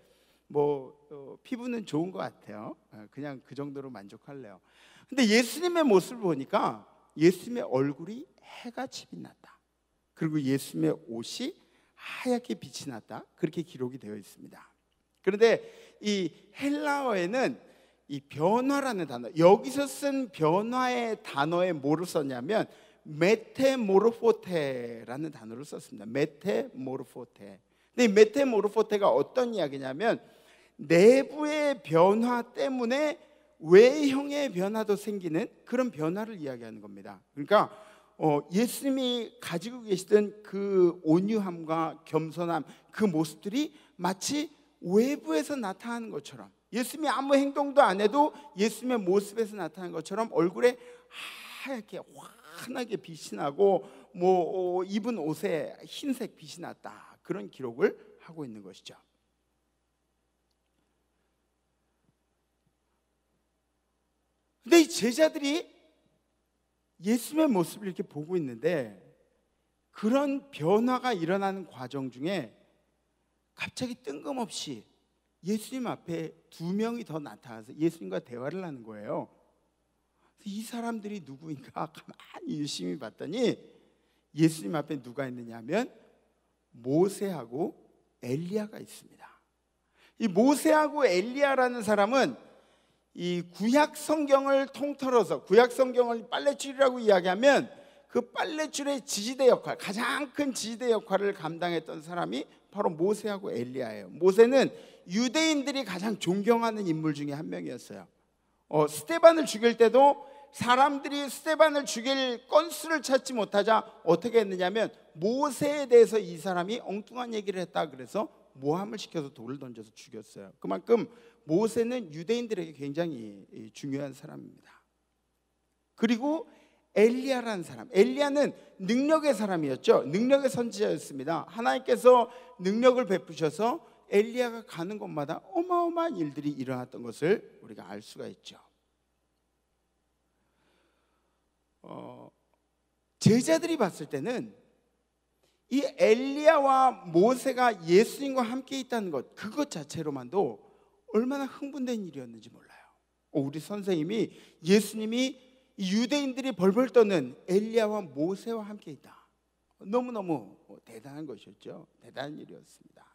피부는 좋은 것 같아요. 그냥 그 정도로 만족할래요. 근데 예수님의 모습을 보니까 예수님의 얼굴이 해같이 빛났다. 그리고 예수님의 옷이 하얗게 빛이 났다. 그렇게 기록이 되어 있습니다. 그런데 이 헬라어에는 이 변화라는 단어, 여기서 쓴 변화의 단어에 뭐를 썼냐면 메테모르포테라는 단어를 썼습니다. 메테모르포테. 근데 이 메테모르포테가 어떤 이야기냐면 내부의 변화 때문에 외형의 변화도 생기는 그런 변화를 이야기하는 겁니다. 그러니까 예수님이 가지고 계시던 그 온유함과 겸손함, 그 모습들이 마치 외부에서 나타나는 것처럼, 예수님이 아무 행동도 안 해도 예수님의 모습에서 나타나는 것처럼 얼굴에 하얗게 환하게 빛이 나고 입은 옷에 흰색 빛이 났다. 그런 기록을 하고 있는 것이죠. 근데 이 제자들이 예수님의 모습을 이렇게 보고 있는데, 그런 변화가 일어나는 과정 중에 갑자기 뜬금없이 예수님 앞에 2명이 더 나타나서 예수님과 대화를 하는 거예요. 이 사람들이 누구인가 가만히 유심히 봤더니 예수님 앞에 누가 있느냐 하면 모세하고 엘리야가 있습니다. 이 모세하고 엘리야라는 사람은 이 구약 성경을 통틀어서, 구약 성경을 빨래줄이라고 이야기하면 그 빨래줄의 지지대 역할, 가장 큰 지지대 역할을 감당했던 사람이 바로 모세하고 엘리야예요. 모세는 유대인들이 가장 존경하는 인물 중에 한 명이었어요. 스데반을 죽일 때도 사람들이 스데반을 죽일 건수를 찾지 못하자 어떻게 했느냐면 모세에 대해서 이 사람이 엉뚱한 얘기를 했다 그래서 모함을 시켜서 돌을 던져서 죽였어요. 그만큼 모세는 유대인들에게 굉장히 중요한 사람입니다. 그리고 엘리야라는 사람, 엘리야는 능력의 사람이었죠. 능력의 선지자였습니다. 하나님께서 능력을 베푸셔서 엘리야가 가는 곳마다 어마어마한 일들이 일어났던 것을 우리가 알 수가 있죠. 제자들이 봤을 때는 이 엘리야와 모세가 예수님과 함께 있다는 것, 그것 자체로만도 얼마나 흥분된 일이었는지 몰라요. 우리 선생님이 예수님이 유대인들이 벌벌 떠는 엘리야와 모세와 함께 있다. 너무너무 대단한 것이었죠. 대단한 일이었습니다.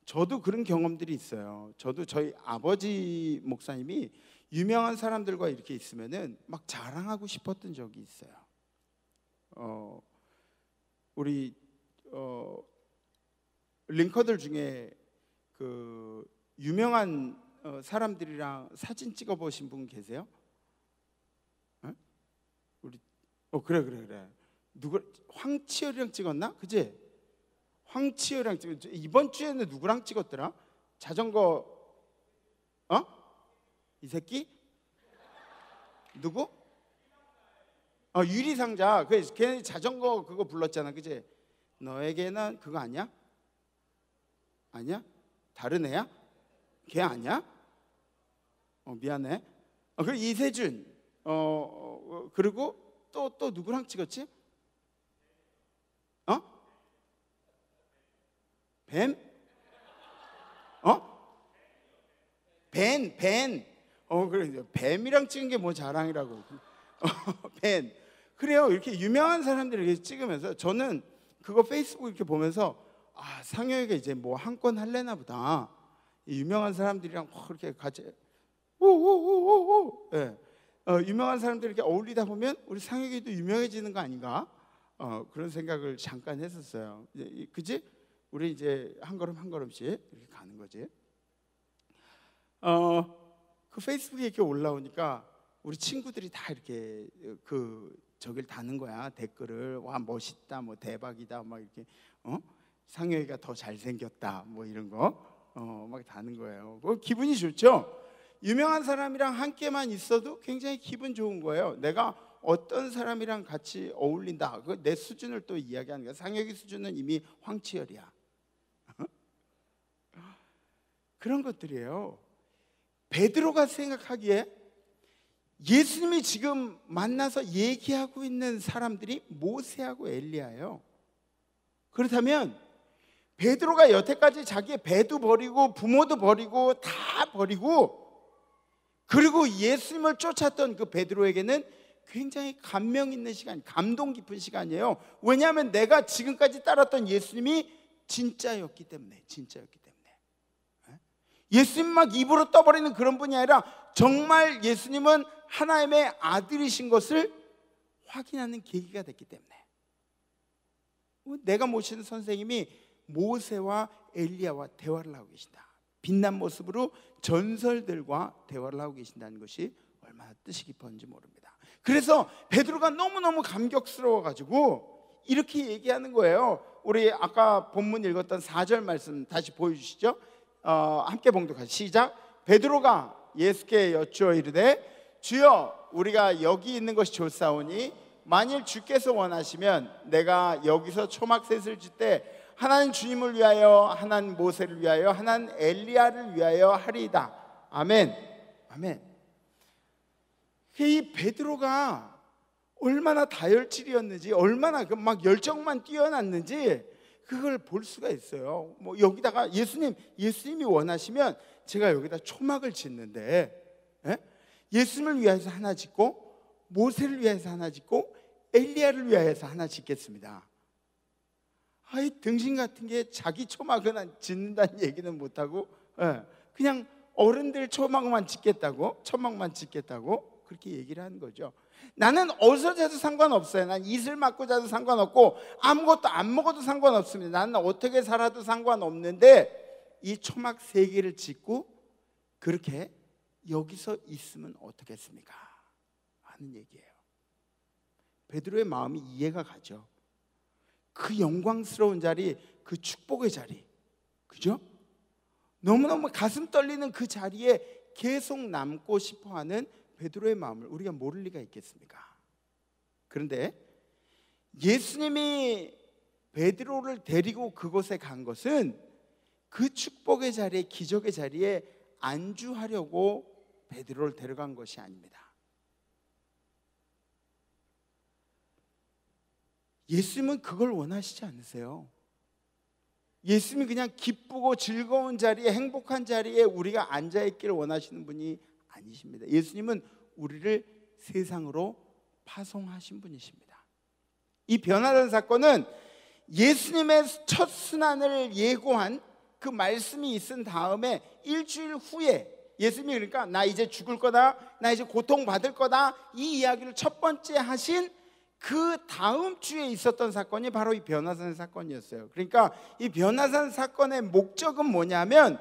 저도 그런 경험들이 있어요. 저도 저희 아버지 목사님이 유명한 사람들과 이렇게 있으면은 막 자랑하고 싶었던 적이 있어요. 우리 링커들 중에 그 유명한 사람들이랑 사진 찍어 보신 분 계세요? 어? 우리 그래. 누구 황치열이랑 찍었나? 그지? 황치열이랑 이번 주에는 누구랑 찍었더라? 자전거 이 새끼? 누구? 유리상자. 걔네 자전거 그거 불렀잖아, 그치? 너에게는 그거 아니야? 아니야? 다른 애야? 걔 아니야? 미안해. 그리고 이세준. 그리고 또 누구랑 찍었지? 뱀? 벤. 그래. 뱀이랑 찍은 게 뭐 자랑이라고. 벤. 그래요. 이렇게 유명한 사람들을 이렇게 찍으면서 저는 그거 페이스북 이렇게 보면서 상혁이가 이제 뭐 한 건 할래나 보다. 이 유명한 사람들이랑 그렇게 같이 오오오오오. 예. 유명한 사람들 이렇게 어울리다 보면 우리 상혁이도 유명해지는 거 아닌가? 그런 생각을 잠깐 했었어요. 그지? 우리 이제 한 걸음 한 걸음씩 이렇게 가는 거지. 그 페이스북에 이렇게 올라오니까 우리 친구들이 다 이렇게 저길 다는 거야. 댓글을 와 멋있다, 뭐 대박이다, 막 이렇게 상혁이가 더 잘생겼다, 뭐 이런 거 막 다는 거예요. 기분이 좋죠. 유명한 사람이랑 함께만 있어도 굉장히 기분 좋은 거예요. 내가 어떤 사람이랑 같이 어울린다. 내 수준을 또 이야기하는 거야. 상혁이 수준은 이미 황치열이야. 그런 것들이에요. 베드로가 생각하기에 예수님이 지금 만나서 얘기하고 있는 사람들이 모세하고 엘리야예요. 그렇다면 베드로가 여태까지 자기의 배도 버리고 부모도 버리고 다 버리고 그리고 예수님을 쫓았던 그 베드로에게는 굉장히 감명 있는 시간, 감동 깊은 시간이에요. 왜냐하면 내가 지금까지 따랐던 예수님이 진짜였기 때문에. 예수님 막 입으로 떠버리는 그런 분이 아니라 정말 예수님은 하나님의 아들이신 것을 확인하는 계기가 됐기 때문에. 내가 모시는 선생님이 모세와 엘리야와 대화를 하고 계신다. 빛난 모습으로 전설들과 대화를 하고 계신다는 것이 얼마나 뜻이 깊었는지 모릅니다. 그래서 베드로가 너무너무 감격스러워가지고 이렇게 얘기하는 거예요. 우리 아까 본문 읽었던 4절 말씀 다시 보여주시죠. 함께 봉독하시죠. 시작. 베드로가 예수께 여쭈어 이르되 주여 우리가 여기 있는 것이 좋사오니 만일 주께서 원하시면 내가 여기서 초막셋을 줄 때 하나는 주님을 위하여, 하나는 모세를 위하여, 하나는 엘리야를 위하여 하리이다. 아멘. 이 베드로가 얼마나 다혈질이었는지, 얼마나 막 열정만 뛰어났는지 그걸 볼 수가 있어요. 뭐 여기다가 예수님이 원하시면 제가 여기다 초막을 짓는데, 예수님을 위해서 하나 짓고 모세를 위해서 하나 짓고 엘리야를 위해서 하나 짓겠습니다. 등신 같은 게 자기 초막은 짓는다는 얘기는 못하고 그냥 어른들 초막만 짓겠다고, 천막만 짓겠다고 그렇게 얘기를 하는 거죠. 나는 어디서 자도 상관없어요. 난 이슬 맞고 자도 상관없고 아무것도 안 먹어도 상관없습니다. 나는 어떻게 살아도 상관없는데 이 초막 3개를 짓고 그렇게 여기서 있으면 어떻겠습니까? 하는 얘기예요. 베드로의 마음이 이해가 가죠. 그 영광스러운 자리, 그 축복의 자리, 그죠? 너무너무 가슴 떨리는 그 자리에 계속 남고 싶어하는 베드로의 마음을 우리가 모를 리가 있겠습니까? 그런데 예수님이 베드로를 데리고 그곳에 간 것은 그 축복의 자리에, 기적의 자리에 안주하려고 베드로를 데려간 것이 아닙니다. 예수님은 그걸 원하시지 않으세요. 예수님이 그냥 기쁘고 즐거운 자리에, 행복한 자리에 우리가 앉아있기를 원하시는 분이 아니십니다. 예수님은 우리를 세상으로 파송하신 분이십니다. 이 변화된 사건은 예수님의 첫 순환을 예고한 그 말씀이 있은 다음에 일주일 후에 예수님이 그러니까 나 이제 죽을 거다, 나 이제 고통받을 거다, 이 이야기를 첫 번째 하신 그 다음 주에 있었던 사건이 바로 이 변화산 사건이었어요. 그러니까 이 변화산 사건의 목적은 뭐냐면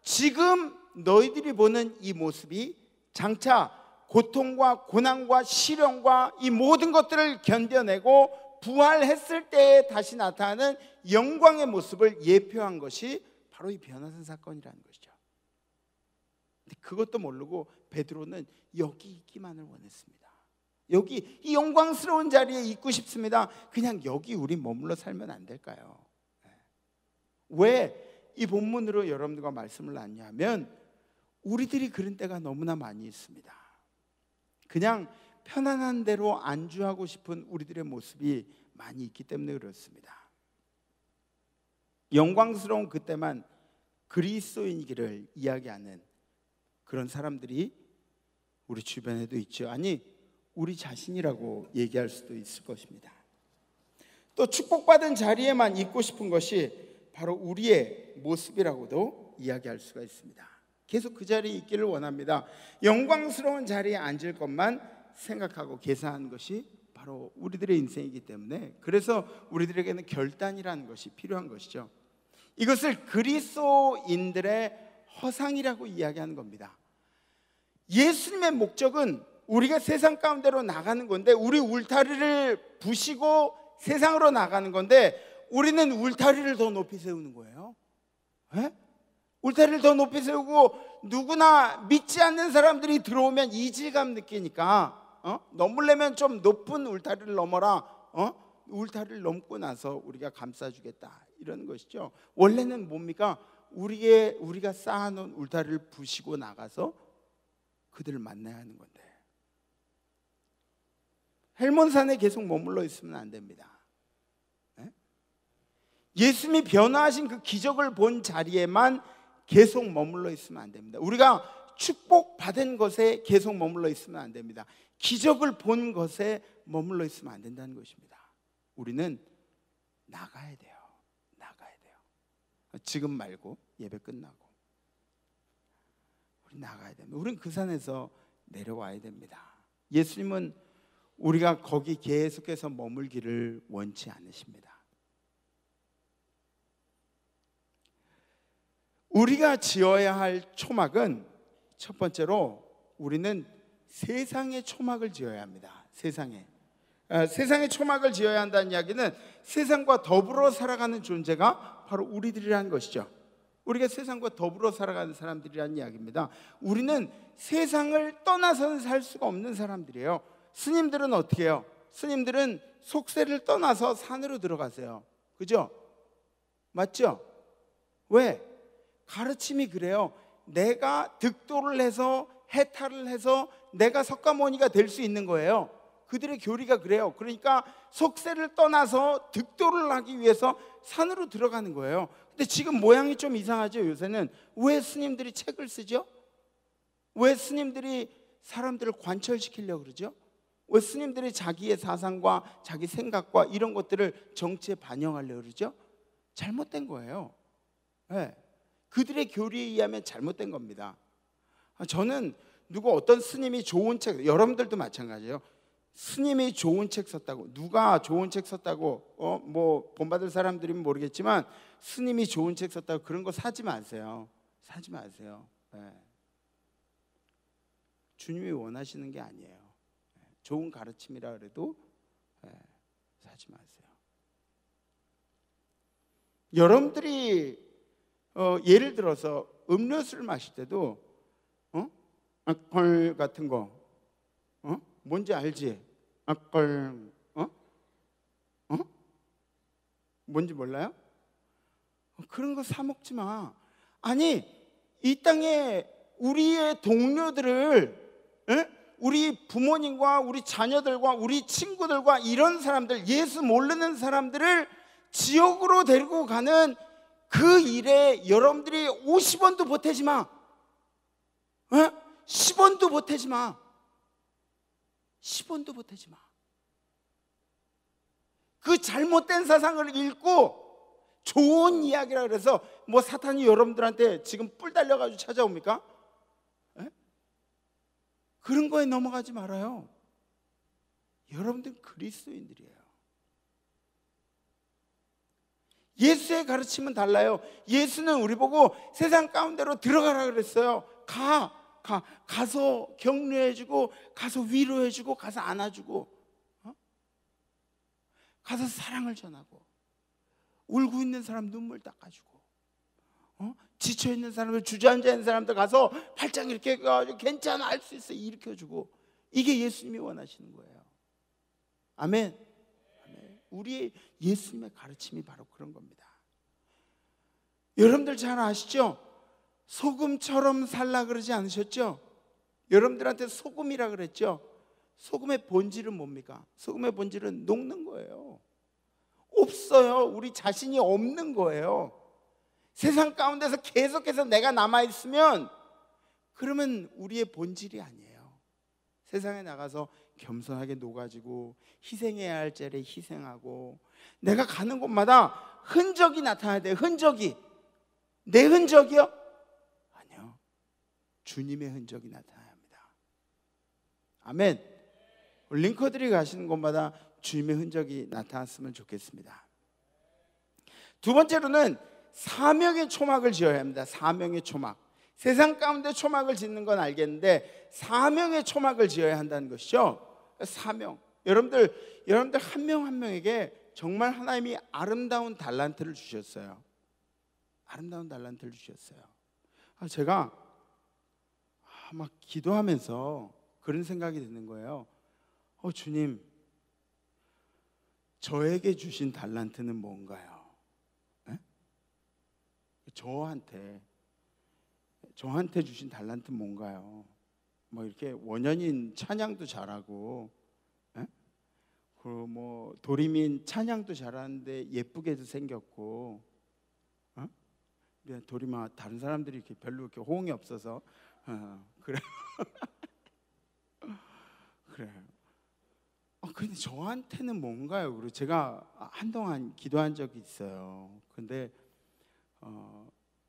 지금 너희들이 보는 이 모습이 장차 고통과 고난과 시련과 이 모든 것들을 견뎌내고 부활했을 때에 다시 나타나는 영광의 모습을 예표한 것이 바로 이 변화산 사건이라는 것이죠. 근데 그것도 모르고 베드로는 여기 있기만을 원했습니다. 여기 이 영광스러운 자리에 있고 싶습니다. 그냥 여기 우리 머물러 살면 안 될까요? 왜 이 본문으로 여러분들과 말씀을 나누냐면 우리들이 그런 때가 너무나 많이 있습니다. 그냥 편안한 대로 안주하고 싶은 우리들의 모습이 많이 있기 때문에 그렇습니다. 영광스러운 그때만 그리스도인이기를 이야기하는 그런 사람들이 우리 주변에도 있죠. 아니, 우리 자신이라고 얘기할 수도 있을 것입니다. 또 축복받은 자리에만 있고 싶은 것이 바로 우리의 모습이라고도 이야기할 수가 있습니다. 계속 그 자리에 있기를 원합니다. 영광스러운 자리에 앉을 것만 생각하고 계산하는 것이 바로 우리들의 인생이기 때문에, 그래서 우리들에게는 결단이라는 것이 필요한 것이죠. 이것을 그리스도인들의 허상이라고 이야기하는 겁니다. 예수님의 목적은 우리가 세상 가운데로 나가는 건데, 우리 울타리를 부시고 세상으로 나가는 건데, 우리는 울타리를 더 높이 세우는 거예요. 에? 울타리를 더 높이 세우고 누구나 믿지 않는 사람들이 들어오면 이질감 느끼니까 넘으려면 좀 높은 울타리를 넘어라. 울타리를 넘고 나서 우리가 감싸주겠다, 이런 것이죠. 원래는 뭡니까? 우리가 쌓아놓은 울타리를 부시고 나가서 그들을 만나야 하는 건데, 헬몬산에 계속 머물러 있으면 안 됩니다. 예수님이 변화하신 그 기적을 본 자리에만 계속 머물러 있으면 안 됩니다. 우리가 축복받은 것에 계속 머물러 있으면 안 됩니다. 기적을 본 것에 머물러 있으면 안 된다는 것입니다. 우리는 나가야 돼요. 나가야 돼요. 지금 말고 예배 끝나고 우리 나가야 됩니다. 우리는 그 산에서 내려와야 됩니다. 예수님은 우리가 거기 계속해서 머물기를 원치 않으십니다. 우리가 지어야 할 초막은, 첫 번째로 우리는 세상의 초막을 지어야 합니다. 세상의 초막을 지어야 한다는 이야기는 세상과 더불어 살아가는 존재가 바로 우리들이라는 것이죠. 우리가 세상과 더불어 살아가는 사람들이라는 이야기입니다. 우리는 세상을 떠나서는 살 수가 없는 사람들이에요. 스님들은 어떻게 해요? 스님들은 속세를 떠나서 산으로 들어가세요. 그죠? 맞죠? 왜? 가르침이 그래요. 내가 득도를 해서 해탈을 해서 내가 석가모니가 될 수 있는 거예요. 그들의 교리가 그래요. 그러니까 속세를 떠나서 득도를 하기 위해서 산으로 들어가는 거예요. 근데 지금 모양이 좀 이상하죠. 요새는 왜 스님들이 책을 쓰죠? 왜 스님들이 사람들을 관철시키려고 그러죠? 왜 스님들이 자기의 사상과 자기 생각과 이런 것들을 정치에 반영하려고 그러죠? 잘못된 거예요. 네. 그들의 교리에 의하면 잘못된 겁니다. 저는 어떤 스님이 좋은 책, 여러분들도 마찬가지예요. 스님이 좋은 책 썼다고, 누가 좋은 책 썼다고 뭐 본받을 사람들이면 모르겠지만 스님이 좋은 책 썼다고 그런 거 사지 마세요. 사지 마세요. 네. 주님이 원하시는 게 아니에요. 좋은 가르침이라 그래도 사지 마세요. 여러분들이 예를 들어서 음료수를 마실 때도 알코올 같은 거 뭔지 알지? 알코올 뭔지 몰라요? 그런 거 사 먹지 마. 아니, 이 땅에 우리의 동료들을, 우리 부모님과 우리 자녀들과 우리 친구들과 이런 사람들, 예수 모르는 사람들을 지옥으로 데리고 가는 그 일에 여러분들이 50원도 보태지 마. 10원도 보태지 마. 10원도 보태지 마. 그 잘못된 사상을 읽고 좋은 이야기라 그래서 뭐 사탄이 여러분들한테 지금 뿔 달려가지고 찾아옵니까? 그런 거에 넘어가지 말아요. 여러분들은 그리스도인들이에요. 예수의 가르침은 달라요. 예수는 우리 보고 세상 가운데로 들어가라 그랬어요. 가서 격려해주고, 가서 위로해주고, 가서 안아주고, 가서 사랑을 전하고, 울고 있는 사람 눈물 닦아주고, 지쳐있는 사람들, 주저앉아 있는 사람들 가서 팔짱 이렇게 괜찮아, 할 수 있어 일으켜주고, 이게 예수님이 원하시는 거예요. 아멘. 아멘. 우리의 예수님의 가르침이 바로 그런 겁니다. 여러분들 잘 아시죠? 소금처럼 살라 그러지 않으셨죠? 여러분들한테 소금이라 그랬죠? 소금의 본질은 뭡니까? 소금의 본질은 녹는 거예요. 없어요. 우리 자신이 없는 거예요. 세상 가운데서 계속해서 내가 남아있으면 그러면 우리의 본질이 아니에요. 세상에 나가서 겸손하게 녹아지고 희생해야 할 자리에 희생하고 내가 가는 곳마다 흔적이 나타나야 돼요. 흔적이. 내 흔적이요? 아니요. 주님의 흔적이 나타나야 합니다. 아멘. 링커들이 가시는 곳마다 주님의 흔적이 나타났으면 좋겠습니다. 두 번째로는 사명의 초막을 지어야 합니다. 사명의 초막. 세상 가운데 초막을 짓는 건 알겠는데 사명의 초막을 지어야 한다는 것이죠. 사명. 여러분들 한 명 한 명에게 정말 하나님이 아름다운 달란트를 주셨어요. 아름다운 달란트를 주셨어요. 제가 막 기도하면서 그런 생각이 드는 거예요. 주님, 저에게 주신 달란트는 뭔가요? 에? 저한테 주신 달란트는 뭔가요? 뭐 이렇게 원년인 찬양도 잘하고, 그리고 뭐 도리민 찬양도 잘하는데 예쁘게도 생겼고, 도리마 다른 사람들이 이렇게 별로 이렇게 호응이 없어서 그래. 그래. 근데 저한테는 뭔가요? 그리고 제가 한동안 기도한 적이 있어요. 근데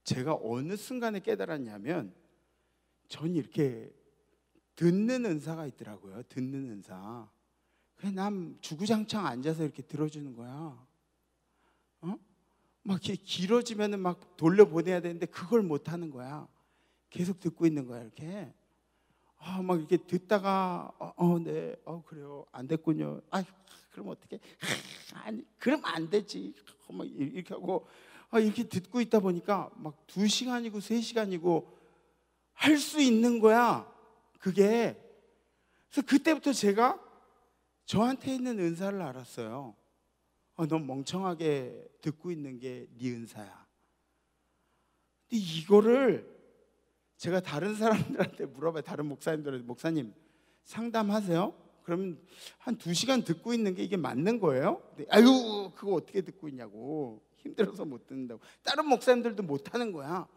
제가 어느 순간에 깨달았냐면 전 이렇게 듣는 은사가 있더라고요. 듣는 은사. 그냥 남 주구장창 앉아서 이렇게 들어주는 거야. 막 이렇게 길어지면은 막 돌려보내야 되는데 그걸 못 하는 거야. 계속 듣고 있는 거야 이렇게. 막 이렇게 듣다가 네, 그래요, 안 됐군요. 그럼 어떻게? 아니, 그럼 안 되지. 막 이렇게 하고 이렇게 듣고 있다 보니까 막 2시간이고 3시간이고 할 수 있는 거야. 그게. 그래서 그때부터 제가 저한테 있는 은사를 알았어요. 넌 멍청하게 듣고 있는 게 네 은사야. 근데 이거를 제가 다른 사람들한테 물어봐요. 다른 목사님들한테, 목사님 상담하세요? 그러면 한 2시간 듣고 있는 게 이게 맞는 거예요? 아유, 그거 어떻게 듣고 있냐고. 힘들어서 못 듣는다고. 다른 목사님들도 못 하는 거야.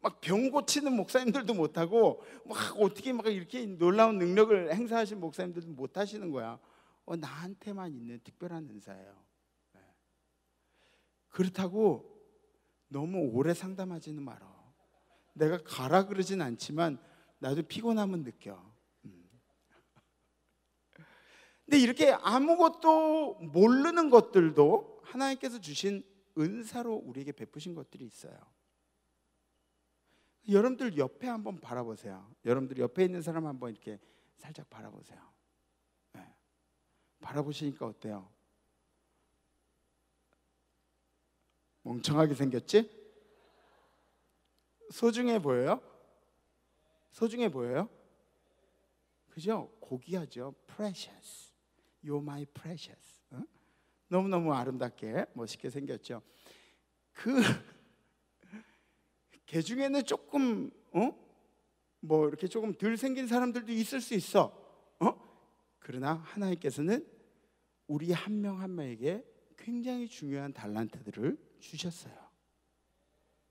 막 병 고치는 목사님들도 못 하고, 막 어떻게 막 이렇게 놀라운 능력을 행사하신 목사님들도 못 하시는 거야. 나한테만 있는 특별한 은사예요. 그렇다고 너무 오래 상담하지는 말어. 내가 가라 그러진 않지만 나도 피곤함은 느껴. 근데 이렇게 아무것도 모르는 것들도 하나님께서 주신 은사로 우리에게 베푸신 것들이 있어요. 여러분들 옆에 한번 바라보세요. 여러분들 옆에 있는 사람 한번 이렇게 살짝 바라보세요. 바라보시니까 어때요? 멍청하게 생겼지? 소중해 보여요? 소중해 보여요? 그죠? 고귀하죠? Precious. You're my precious. 너무너무 아름답게 멋있게 생겼죠? 걔 중에는 조금 뭐 이렇게 조금 덜 생긴 사람들도 있을 수 있어. 그러나 하나님께서는 우리 한 명 한 명에게 굉장히 중요한 달란트들을 주셨어요.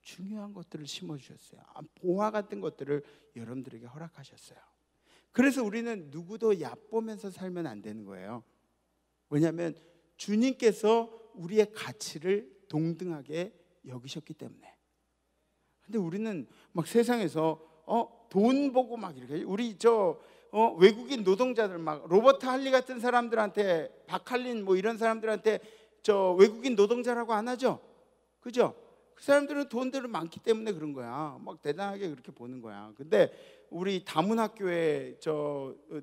중요한 것들을 심어주셨어요. 보화 같은 것들을 여러분들에게 허락하셨어요. 그래서 우리는 누구도 얕보면서 살면 안 되는 거예요. 왜냐하면 주님께서 우리의 가치를 동등하게 여기셨기 때문에. 근데 우리는 막 세상에서 돈 보고 막 이렇게, 우리 외국인 노동자들 막 로버트 할리 같은 사람들한테, 박할린 뭐 이런 사람들한테 외국인 노동자라고 안 하죠? 그죠? 그 사람들은 돈들이 많기 때문에 그런 거야. 막 대단하게 그렇게 보는 거야. 근데 우리 다문학교에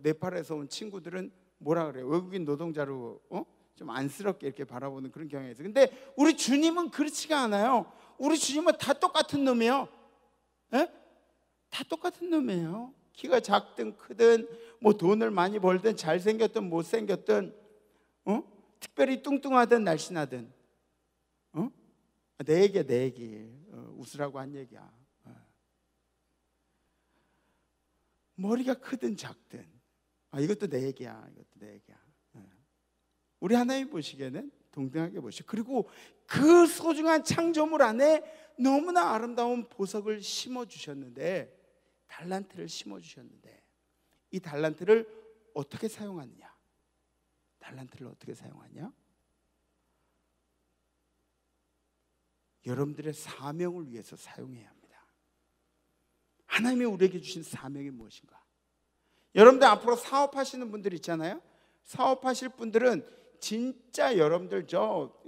네팔에서 온 친구들은 뭐라 그래요? 외국인 노동자로 좀 안쓰럽게 이렇게 바라보는 그런 경향이 있어요. 근데 우리 주님은 그렇지가 않아요. 우리 주님은 다 똑같은 놈이에요. 에? 다 똑같은 놈이에요. 키가 작든 크든 뭐 돈을 많이 벌든 잘생겼든 못생겼든 특별히 뚱뚱하든 날씬하든 내 얘기야, 내 얘기. 웃으라고 한 얘기야. 머리가 크든 작든 이것도 내 얘기야. 이것도 내 얘기야. 우리 하나님 보시기에는 동등하게 보시고, 그리고 그 소중한 창조물 안에 너무나 아름다운 보석을 심어주셨는데, 달란트를 심어주셨는데, 이 달란트를 어떻게 사용하느냐? 달란트를 어떻게 사용하냐? 여러분들의 사명을 위해서 사용해야 합니다. 하나님이 우리에게 주신 사명이 무엇인가? 여러분들 앞으로 사업하시는 분들 있잖아요. 사업하실 분들은 진짜 여러분들 저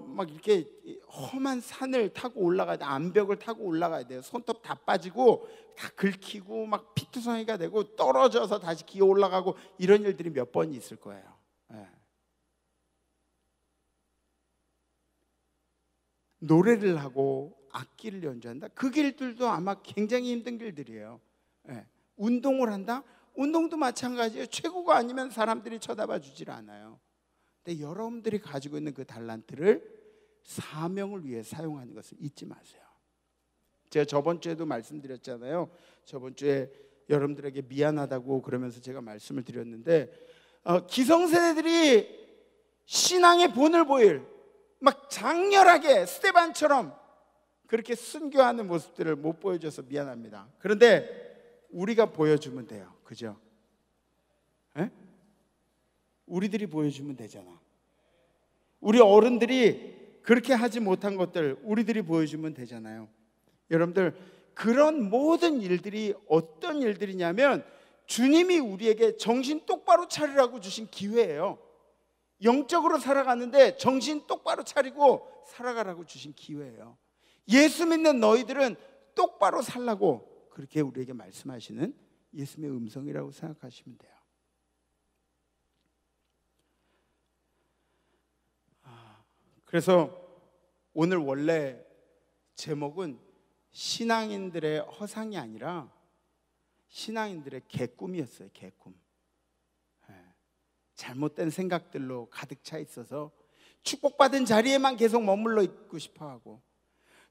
막 이렇게 험한 산을 타고 올라가야 돼. 암벽을 타고 올라가야 돼요. 손톱 다 빠지고 다 긁히고 막 피투성이가 되고 떨어져서 다시 기어 올라가고 이런 일들이 몇 번 있을 거예요. 노래를 하고 악기를 연주한다. 그 길들도 아마 굉장히 힘든 길들이에요. 운동을 한다. 운동도 마찬가지예요. 최고가 아니면 사람들이 쳐다봐 주질 않아요. 근데 여러분들이 가지고 있는 그 달란트를 사명을 위해 사용하는 것을 잊지 마세요. 제가 저번 주에도 말씀드렸잖아요. 저번 주에 여러분들에게 미안하다고 그러면서 제가 말씀을 드렸는데, 기성세대들이 신앙의 본을 보일 막 장렬하게 스데반처럼 그렇게 순교하는 모습들을 못 보여줘서 미안합니다. 그런데 우리가 보여주면 돼요. 그죠? 우리들이 보여주면 되잖아. 우리 어른들이 그렇게 하지 못한 것들 우리들이 보여주면 되잖아요. 여러분들, 그런 모든 일들이 어떤 일들이냐면 주님이 우리에게 정신 똑바로 차리라고 주신 기회예요. 영적으로 살아가는데 정신 똑바로 차리고 살아가라고 주신 기회예요. 예수 믿는 너희들은 똑바로 살라고 그렇게 우리에게 말씀하시는 예수님의 음성이라고 생각하시면 돼요. 그래서 오늘 원래 제목은 신앙인들의 허상이 아니라 신앙인들의 개꿈이었어요. 개꿈. 잘못된 생각들로 가득 차 있어서 축복받은 자리에만 계속 머물러 있고 싶어하고,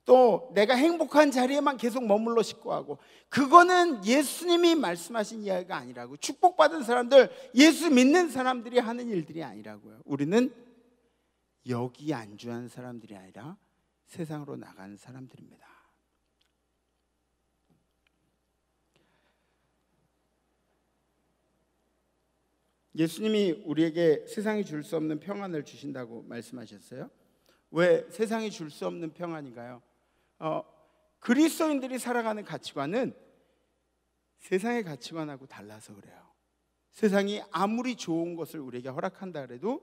또 내가 행복한 자리에만 계속 머물러 싶고 하고, 그거는 예수님이 말씀하신 이야기가 아니라고. 축복받은 사람들, 예수 믿는 사람들이 하는 일들이 아니라고요. 우리는 여기 안주한 사람들이 아니라 세상으로 나가는 사람들입니다. 예수님이 우리에게 세상이 줄 수 없는 평안을 주신다고 말씀하셨어요. 왜 세상이 줄 수 없는 평안인가요? 그리스도인들이 살아가는 가치관은 세상의 가치관하고 달라서 그래요. 세상이 아무리 좋은 것을 우리에게 허락한다 그래도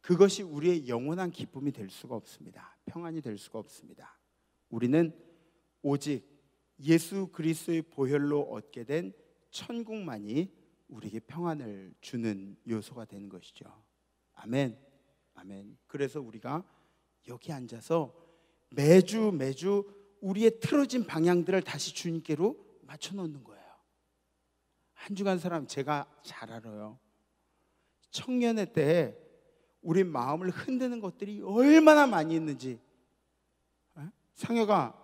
그것이 우리의 영원한 기쁨이 될 수가 없습니다. 평안이 될 수가 없습니다. 우리는 오직 예수 그리스도의 보혈로 얻게 된 천국만이 우리에게 평안을 주는 요소가 되는 것이죠. 아멘. 아멘. 그래서 우리가 여기 앉아서 매주 우리의 틀어진 방향들을 다시 주님께로 맞춰놓는 거예요. 한 주간 사람 제가 잘 알아요. 청년회 때 우리 마음을 흔드는 것들이 얼마나 많이 있는지. 상혁아,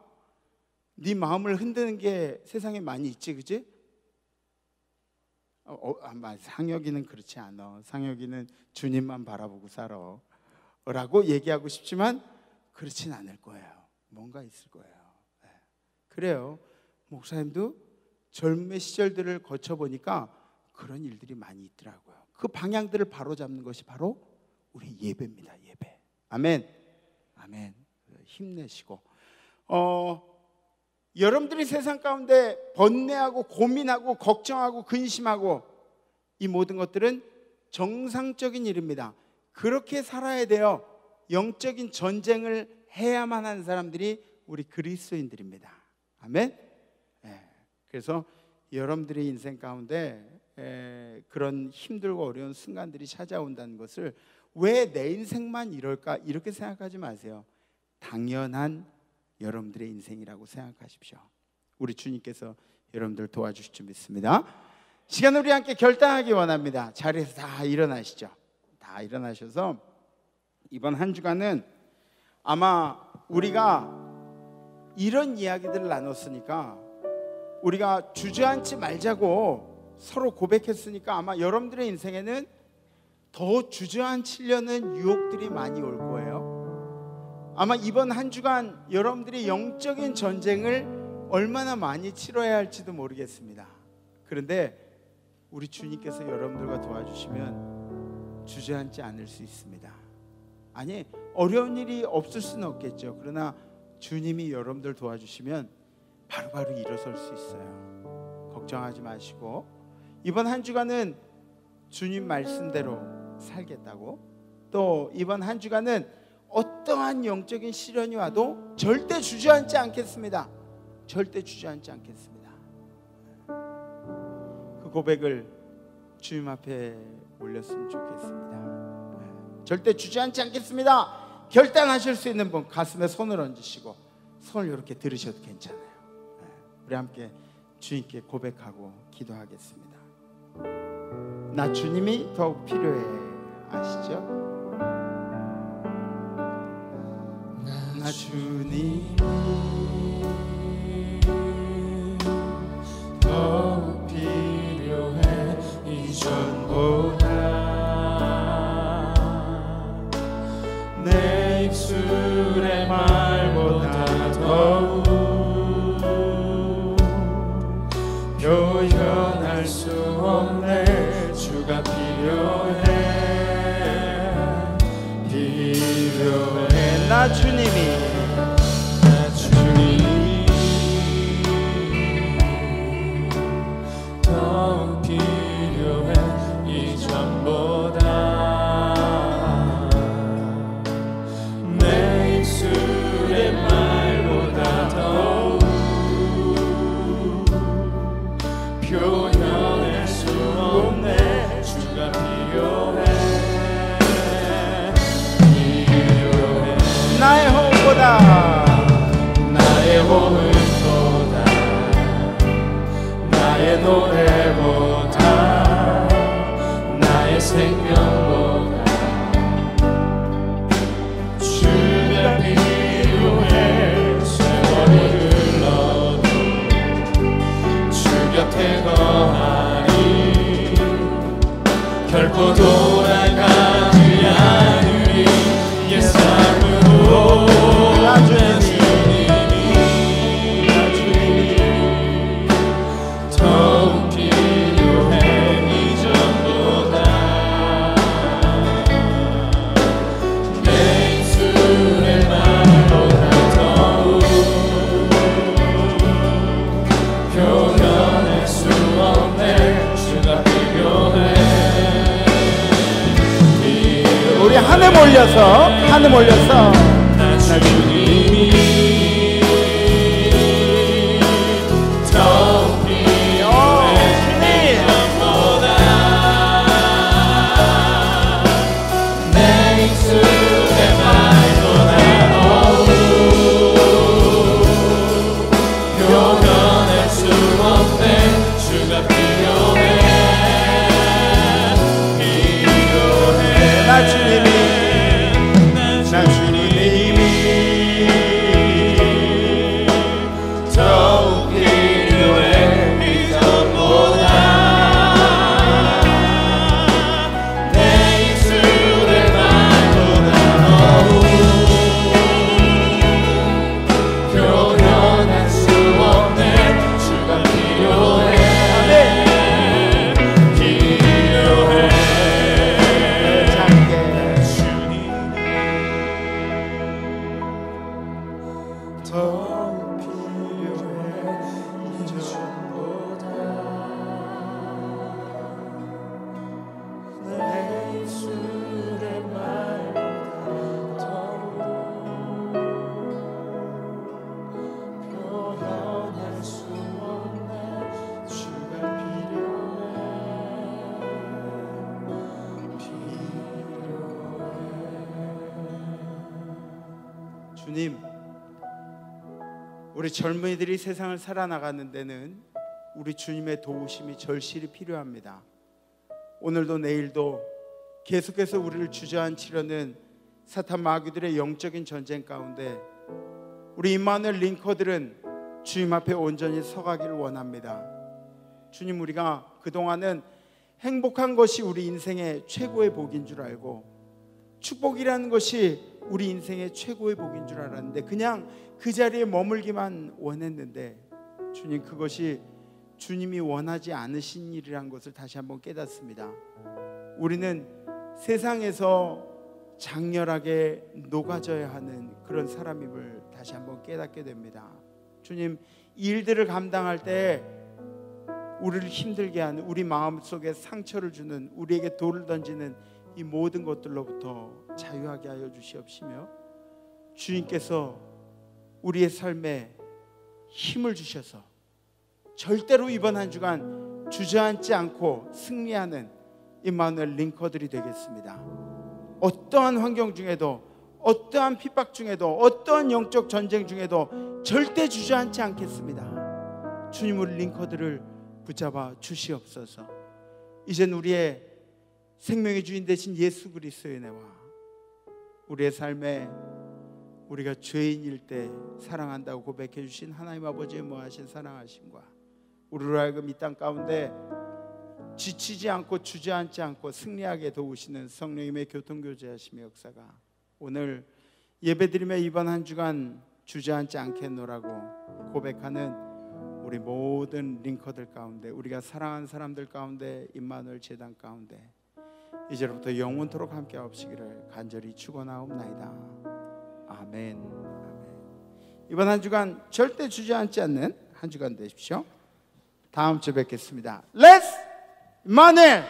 네 마음을 흔드는 게 세상에 많이 있지, 그치? 상혁이는 그렇지 않아. 상혁이는 주님만 바라보고 살아 라고 얘기하고 싶지만 그렇진 않을 거예요. 뭔가 있을 거예요. 그래요. 목사님도 젊음의 시절들을 거쳐보니까 그런 일들이 많이 있더라고요. 그 방향들을 바로잡는 것이 바로 우리 예배입니다. 예배. 아멘. 아멘. 힘내시고 여러분들이 세상 가운데 번뇌하고 고민하고 걱정하고 근심하고 이 모든 것들은 정상적인 일입니다. 그렇게 살아야 돼요. 영적인 전쟁을 해야만 하는 사람들이 우리 그리스도인들입니다. 아멘. 그래서 여러분들의 인생 가운데 그런 힘들고 어려운 순간들이 찾아온다는 것을 왜 내 인생만 이럴까 이렇게 생각하지 마세요. 당연한 여러분들의 인생이라고 생각하십시오. 우리 주님께서 여러분들 도와주실 줄 믿습니다. 시간 우리 함께 결단하기 원합니다. 자리에서 다 일어나시죠. 다 일어나셔서 이번 한 주간은 아마 우리가 이런 이야기들을 나눴으니까, 우리가 주저앉지 말자고 서로 고백했으니까, 아마 여러분들의 인생에는 더 주저앉히려는 유혹들이 많이 올 거예요. 아마 이번 한 주간 여러분들이 영적인 전쟁을 얼마나 많이 치러야 할지도 모르겠습니다. 그런데 우리 주님께서 여러분들과 도와주시면 주저앉지 않을 수 있습니다. 아니, 어려운 일이 없을 수는 없겠죠. 그러나 주님이 여러분들 도와주시면 바로바로 일어설 수 있어요. 걱정하지 마시고, 이번 한 주간은 주님 말씀대로 살겠다고, 또 이번 한 주간은 어떠한 영적인 시련이 와도 절대 주저앉지 않겠습니다. 절대 주저앉지 않겠습니다. 그 고백을 주님 앞에 올렸으면 좋겠습니다. 절대 주저앉지 않겠습니다. 결단하실 수 있는 분 가슴에 손을 얹으시고 손을 이렇게 들으셔도 괜찮아요. 우리 함께 주님께 고백하고 기도하겠습니다. 나 주님이 더욱 필요해. 아시죠? 나 주님이 더욱 필요해. 이전보다 내 입술의 말보다 더욱 표현할 수 없네. 주가 필요해. 필요해. 나 주님이 더욱 필요해. 이전보다 내 입술의 말보다 더욱 표현할 수 없네. 주가 필요해. 나의 호흡보다 나의 호흡보다 나의 노래보다 나의 생명보다 주가 필요해. 세월이 흘러도 주 곁에 거하리. 결코 돌아가지 않으리. 옛 삶으로 나 주님이 더욱 필요해. 이전보다 내 입술의 말보다 더욱 표현할 수 없네. 주가 필요해. 우리 하늘 몰려서 나 주님이 더욱 필요해. 이전보다 내 입술의 말보다 더욱 표현할 수 없네. 주가 필요해. 필요해. 나 주님이 더욱 필요해. 이전보다 내 입술의 말보다 더욱 표현할 수 없네. 주가 필요해. 필요해. 더욱 필요해. 이전보다 내 입술의 말보다 더욱 표현할 수 없네. 주가 필요해. 주님, 우리 젊은이들이 세상을 살아나가는 데는 우리 주님의 도우심이 절실히 필요합니다. 오늘도 내일도 계속해서 우리를 주저앉히려는 사탄 마귀들의 영적인 전쟁 가운데 우리 임마누엘 링커들은 주님 앞에 온전히 서가기를 원합니다. 주님, 우리가 그동안은 행복한 것이 우리 인생의 최고의 복인 줄 알고 축복이라는 것이 우리 인생의 최고의 복인 줄 알았는데 그냥 그 자리에 머물기만 원했는데 주님, 그것이 주님이 원하지 않으신 일이란 것을 다시 한번 깨닫습니다. 우리는 세상에서 장렬하게 녹아져야 하는 그런 사람임을 다시 한번 깨닫게 됩니다. 주님, 이 일들을 감당할 때 우리를 힘들게 하는, 우리 마음속에 상처를 주는, 우리에게 돌을 던지는 이 모든 것들로부터 자유하게 하여 주시옵시며 주님께서 우리의 삶에 힘을 주셔서 절대로 이번 한 주간 주저앉지 않고 승리하는 임마누엘 링커들이 되겠습니다. 어떠한 환경 중에도, 어떠한 핍박 중에도, 어떠한 영적 전쟁 중에도 절대 주저앉지 않겠습니다. 주님, 우리 링커들을 붙잡아 주시옵소서. 이젠 우리의 생명의 주인 되신 예수 그리스도의 은혜와 우리의 삶에 우리가 죄인일 때 사랑한다고 고백해 주신 하나님 아버지의 무하신 사랑하심과 우리로 하여금 이 땅 가운데 지치지 않고 주저앉지 않고 승리하게 도우시는 성령님의 교통교제하심의 역사가 오늘 예배드리며 이번 한 주간 주저앉지 않겠노라고 고백하는 우리 모든 링커들 가운데, 우리가 사랑하는 사람들 가운데, 임마누엘 재단 가운데 이제부터 영원토록 함께 하옵시기를 간절히 축원하옵나이다. 아멘. 이번 한 주간 절대 주저앉지 않는 한 주간 되십시오. 다음 주에 뵙겠습니다. 렛츠 임마누엘.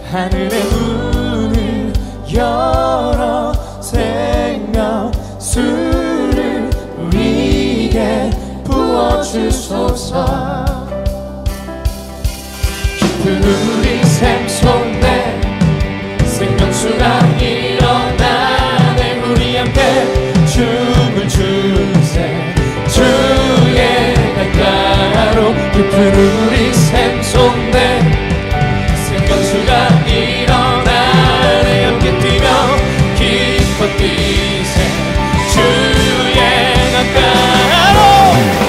하늘의 문을 열어 생명수를 우리에게 부어주소서. 깊은 우리 삶 속에 생명수가 일어나네. 우리 함께 춤을 추세 주의 강가로. 깊은 우리 삶 속에 생명수가 일어나네. 함께 뛰며 기뻐 뛰세 주의 강가로.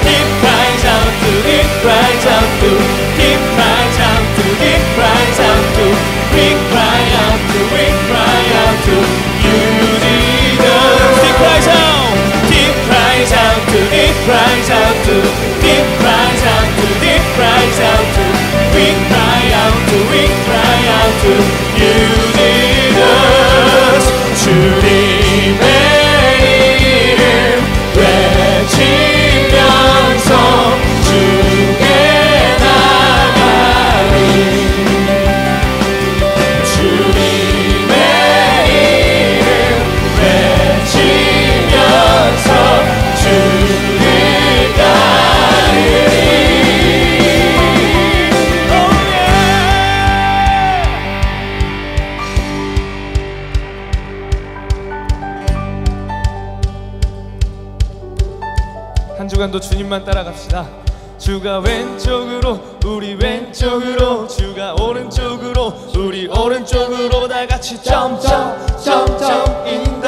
Deep cries out to, deep cries out to, deep cries out to, deep cries out to. We cry out to, we cry out to you, Jesus. Deep cries out, deep cries out to, deep cries out to, deep cries out to, deep cries out to. We cry out to, we cry out to you, Jesus. 주님의 이름 외치면서 주께 나가리. 주님의 이름 외치면서 주를 따르리. 한 주간도 주님만 따라갑시다. 주가 왼쪽으로 우리 왼쪽으로, 주가 오른쪽으로 우리 오른쪽으로, 다 같이 점점 in the